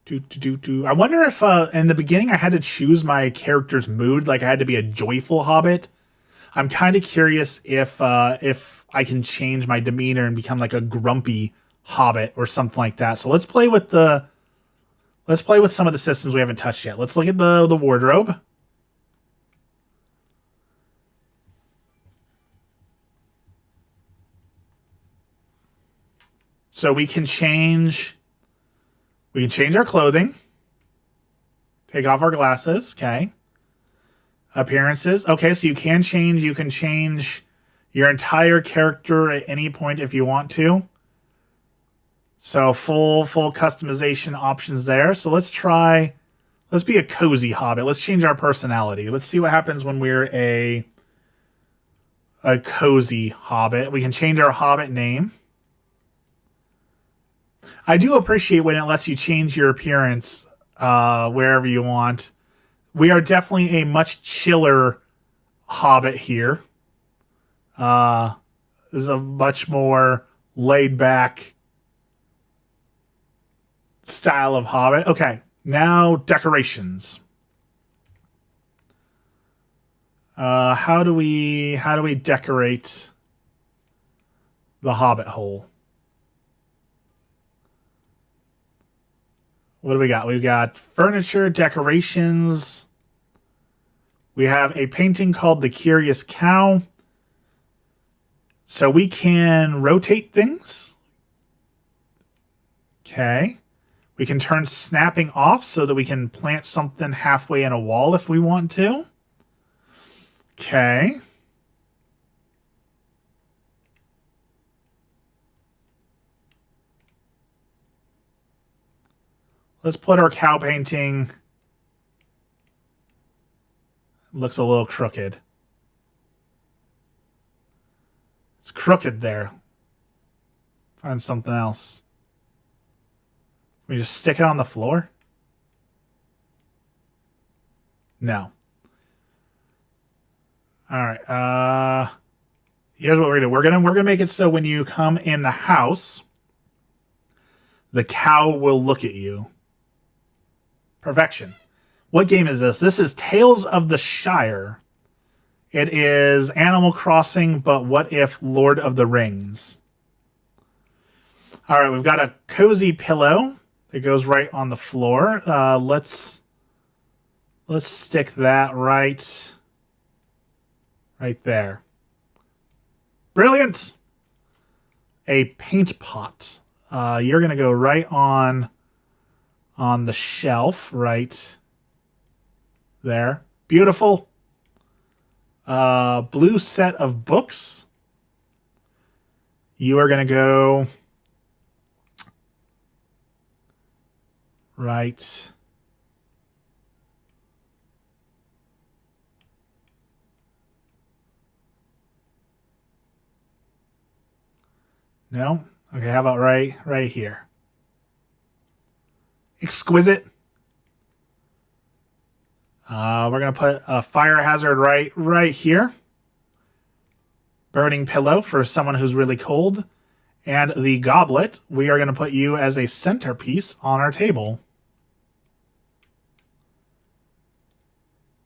I wonder if in the beginning I had to choose my character's mood, like I had to be a joyful hobbit. I'm kind of curious if I can change my demeanor and become like a grumpy hobbit or something like that. So let's play with some of the systems we haven't touched yet. Let's look at the wardrobe. So we can change our clothing. Take off our glasses, okay. Appearances. Okay, so you can change your entire character at any point if you want to. So full customization options there. So let's be a cozy hobbit. Let's change our personality. Let's see what happens when we're a cozy hobbit. We can change our hobbit name. I do appreciate when it lets you change your appearance wherever you want. We are definitely a much chiller hobbit here. This is a much more laid back style of hobbit. Okay, now decorations. How do we decorate the hobbit hole? What do we got? We've got furniture, decorations. We have a painting called The Curious Cow. So we can rotate things. Okay. We can turn snapping off so that we can plant something halfway in a wall if we want to. Okay. Let's put our cow painting. Looks a little crooked. It's crooked there. Find something else. Can we just stick it on the floor? No. All right. Here's what we're gonna do. We're gonna make it so when you come in the house, the cow will look at you. Perfection. What game is this? This is Tales of the Shire. It is Animal Crossing, but what if Lord of the Rings? All right, we've got a cozy pillow that goes right on the floor. Let's stick that right there. Brilliant. A paint pot. You're going to go right on the shelf right there. Beautiful. Blue set of books. You are going to go right no? Okay, how about right here? Exquisite. We're going to put a fire hazard right here. Burning pillow for someone who's really cold. And the goblet, we are going to put you as a centerpiece on our table.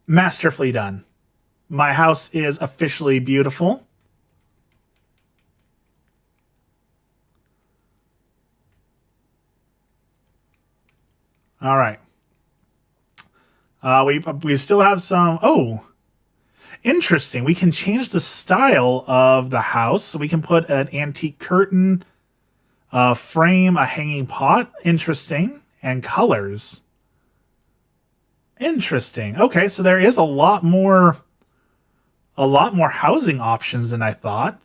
Masterfully done. My house is officially beautiful. All right. We still have some. Oh, interesting. We can change the style of the house. So we can put an antique curtain, a frame, a hanging pot. Interesting. And colors. Interesting. Okay, so there is a lot more housing options than I thought.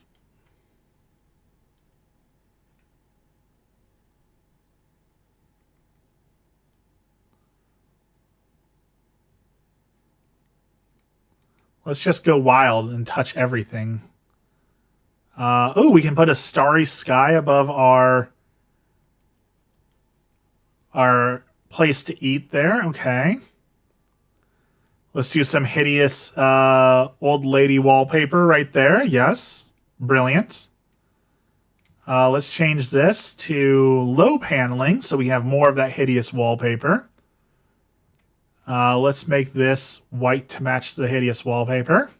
Let's just go wild and touch everything. Oh, we can put a starry sky above our place to eat there. Okay. Let's do some hideous old lady wallpaper right there. Yes. Brilliant. Let's change this to low paneling so we have more of that hideous wallpaper. Let's make this white to match the hideous wallpaper.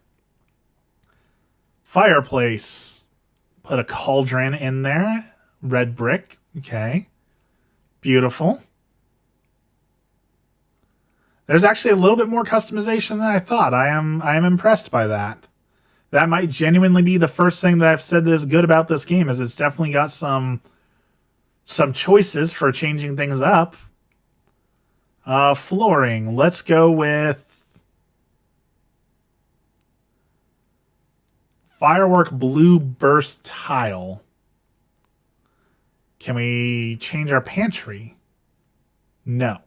Fireplace. Put a cauldron in there. Red brick. Okay. Beautiful. There's actually a little bit more customization than I thought. I am impressed by that. That might genuinely be the first thing that I've said that is good about this game, is it's definitely got some choices for changing things up. Flooring. Let's go with firework blue burst tile. Can we change our pantry? No.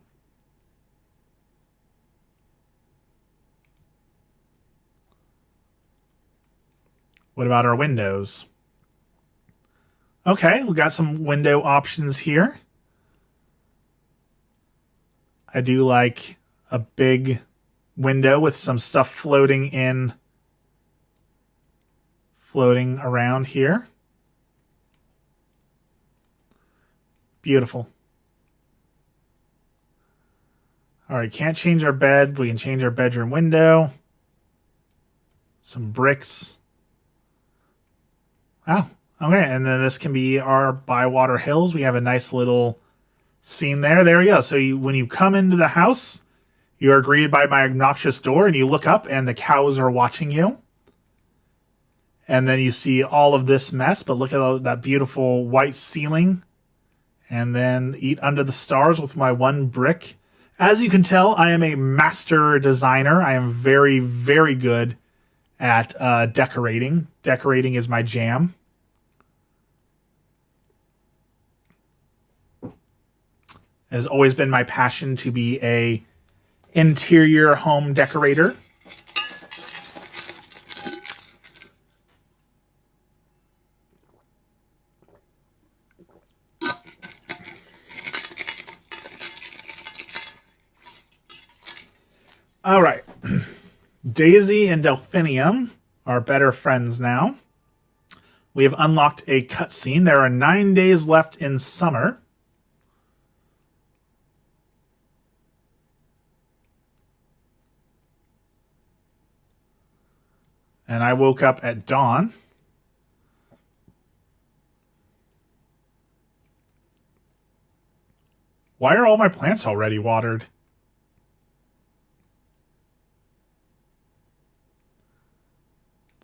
What about our windows? Okay, we got some window options here. I do like a big window with some stuff floating around here. Beautiful. All right, can't change our bed. We can change our bedroom window. Some bricks. Wow. Okay, and then this can be our Bywater Hills. We have a nice little scene there. There we go. So when you come into the house, you are greeted by my obnoxious door, and you look up, and the cows are watching you. And then you see all of this mess, but look at that beautiful white ceiling. And then eat under the stars with my one brick. As you can tell, I am a master designer. I am very, very good at decorating. Decorating is my jam. It has always been my passion to be a interior home decorator. All right. Daisy and Delphinium are better friends now. We have unlocked a cutscene. There are 9 days left in summer. And I woke up at dawn. Why are all my plants already watered?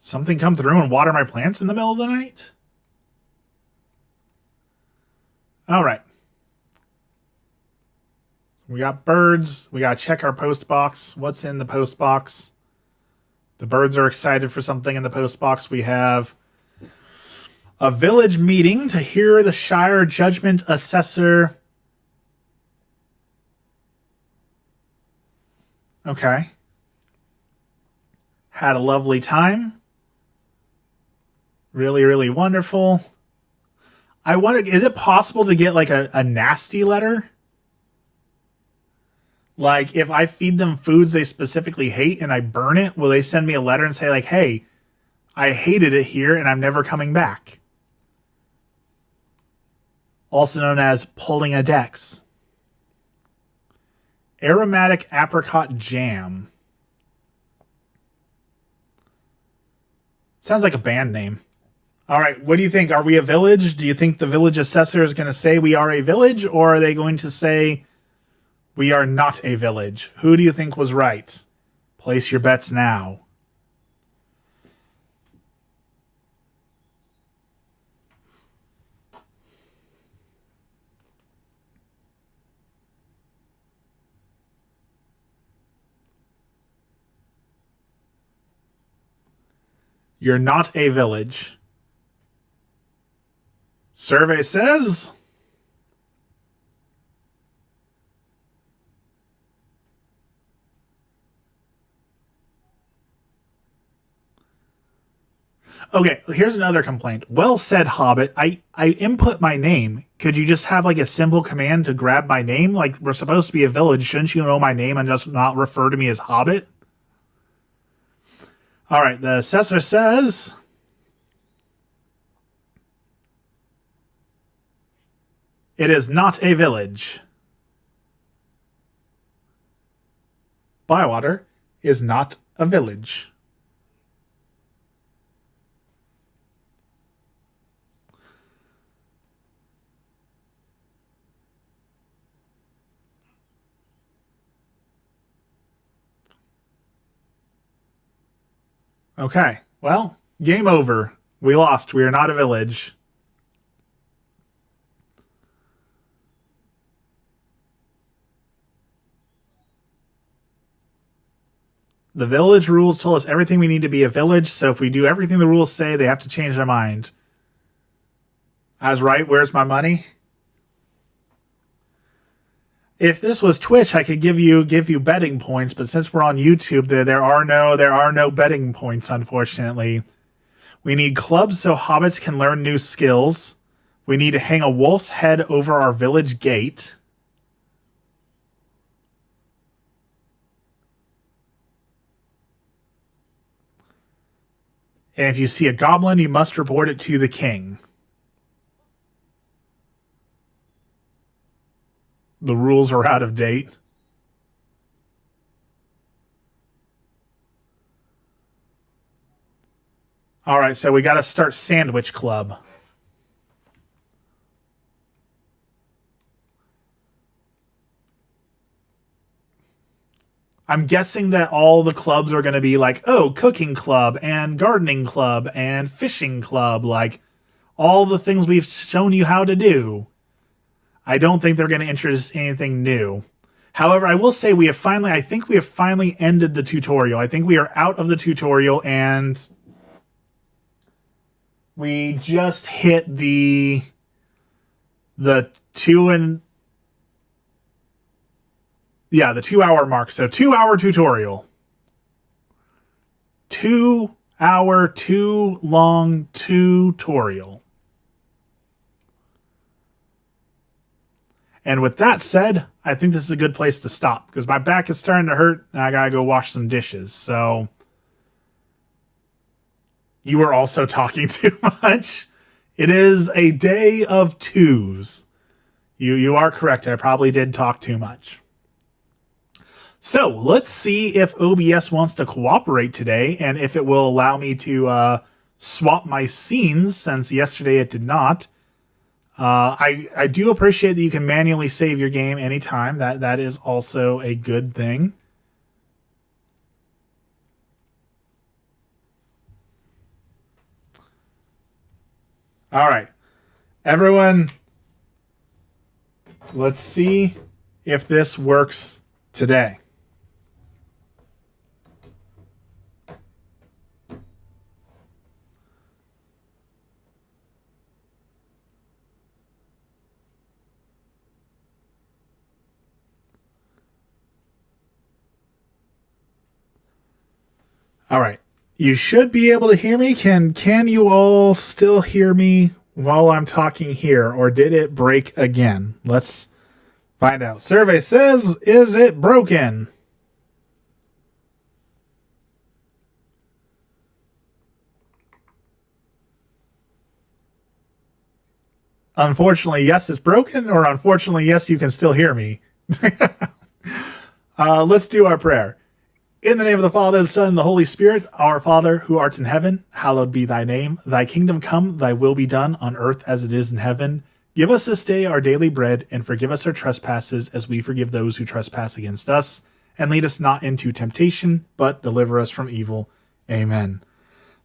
Something come through and water my plants in the middle of the night? All right. We got birds. We got to check our post box. What's in the post box? The birds are excited for something in the post box. We have a village meeting to hear the Shire Judgment Assessor. Okay. Had a lovely time. Really, really wonderful. I wonder, is it possible to get like a nasty letter? Like if I feed them foods they specifically hate and I burn it, will they send me a letter and say like, hey, I hated it here and I'm never coming back? Also known as pulling a Dex. Aromatic apricot jam. Sounds like a band name. All right, what do you think? Are we a village? Do you think the village assessor is going to say we are a village, or are they going to say we are not a village? Who do you think was right? Place your bets now. You're not a village. Survey says okay, here's another complaint. Well said, Hobbit. I input my name. Could you just have like a simple command to grab my name? Like, we're supposed to be a village. Shouldn't you know my name and just not refer to me as Hobbit? All right, the assessor says it is not a village. Bywater is not a village. Okay, well, game over. We lost. We are not a village. The village rules tell us everything we need to be a village, so if we do everything the rules say, they have to change their mind. I was right. Where's my money? If this was Twitch, I could give you betting points, but since we're on YouTube, there are no betting points, unfortunately. We need clubs so hobbits can learn new skills. We need to hang a wolf's head over our village gate. And if you see a goblin, you must report it to the king. The rules are out of date. All right, so we got to start Sandwich Club. I'm guessing that all the clubs are going to be like, oh, cooking club and gardening club and fishing club, like all the things we've shown you how to do. I don't think they're going to introduce anything new. However, I will say I think we have finally ended the tutorial. I think we are out of the tutorial and we just hit the 2 hour mark. So 2-hour tutorial. 2 hour, too long tutorial. And with that said, I think this is a good place to stop because my back is starting to hurt and I gotta go wash some dishes. So you are also talking too much. It is a day of twos. You are correct. I probably did talk too much. So let's see if OBS wants to cooperate today and if it will allow me to swap my scenes since yesterday it did not. I do appreciate that you can manually save your game anytime. That is also a good thing. All right, everyone, let's see if this works today. All right. You should be able to hear me. Can you all still hear me while I'm talking here, or did it break again? Let's find out. Survey says, is it broken? Unfortunately, yes, it's broken, or unfortunately, yes, you can still hear me. Let's do our prayer. In the name of the Father, the Son, and the Holy Spirit, our Father, who art in heaven, hallowed be thy name. Thy kingdom come, thy will be done on earth as it is in heaven. Give us this day our daily bread, and forgive us our trespasses as we forgive those who trespass against us. And lead us not into temptation, but deliver us from evil. Amen.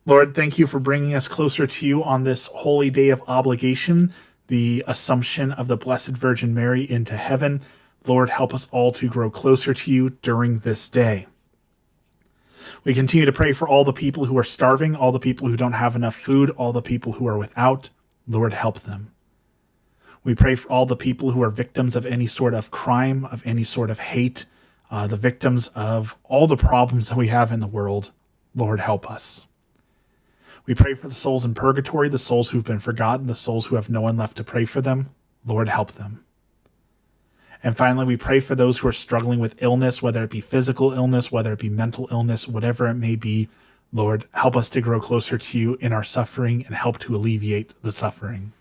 Lord, thank you for bringing us closer to you on this holy day of obligation, the Assumption of the Blessed Virgin Mary into heaven. Lord, help us all to grow closer to you during this day. We continue to pray for all the people who are starving, all the people who don't have enough food, all the people who are without. Lord, help them. We pray for all the people who are victims of any sort of crime, of any sort of hate, the victims of all the problems that we have in the world. Lord, help us. We pray for the souls in purgatory, the souls who've been forgotten, the souls who have no one left to pray for them. Lord, help them. And finally, we pray for those who are struggling with illness, whether it be physical illness, whether it be mental illness, whatever it may be. Lord, help us to grow closer to you in our suffering and help to alleviate the suffering.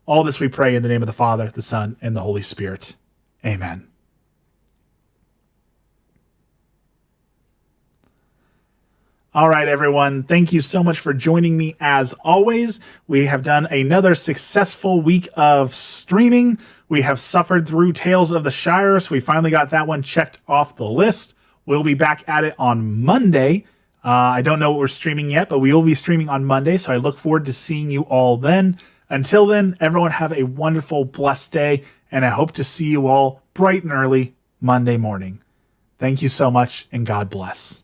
All this we pray in the name of the Father, the Son, and the Holy Spirit. Amen. All right, everyone. Thank you so much for joining me as always. We have done another successful week of streaming. We have suffered through Tales of the Shire, so we finally got that one checked off the list. We'll be back at it on Monday. I don't know what we're streaming yet, but we will be streaming on Monday, so I look forward to seeing you all then. Until then, everyone have a wonderful, blessed day, and I hope to see you all bright and early Monday morning. Thank you so much, and God bless.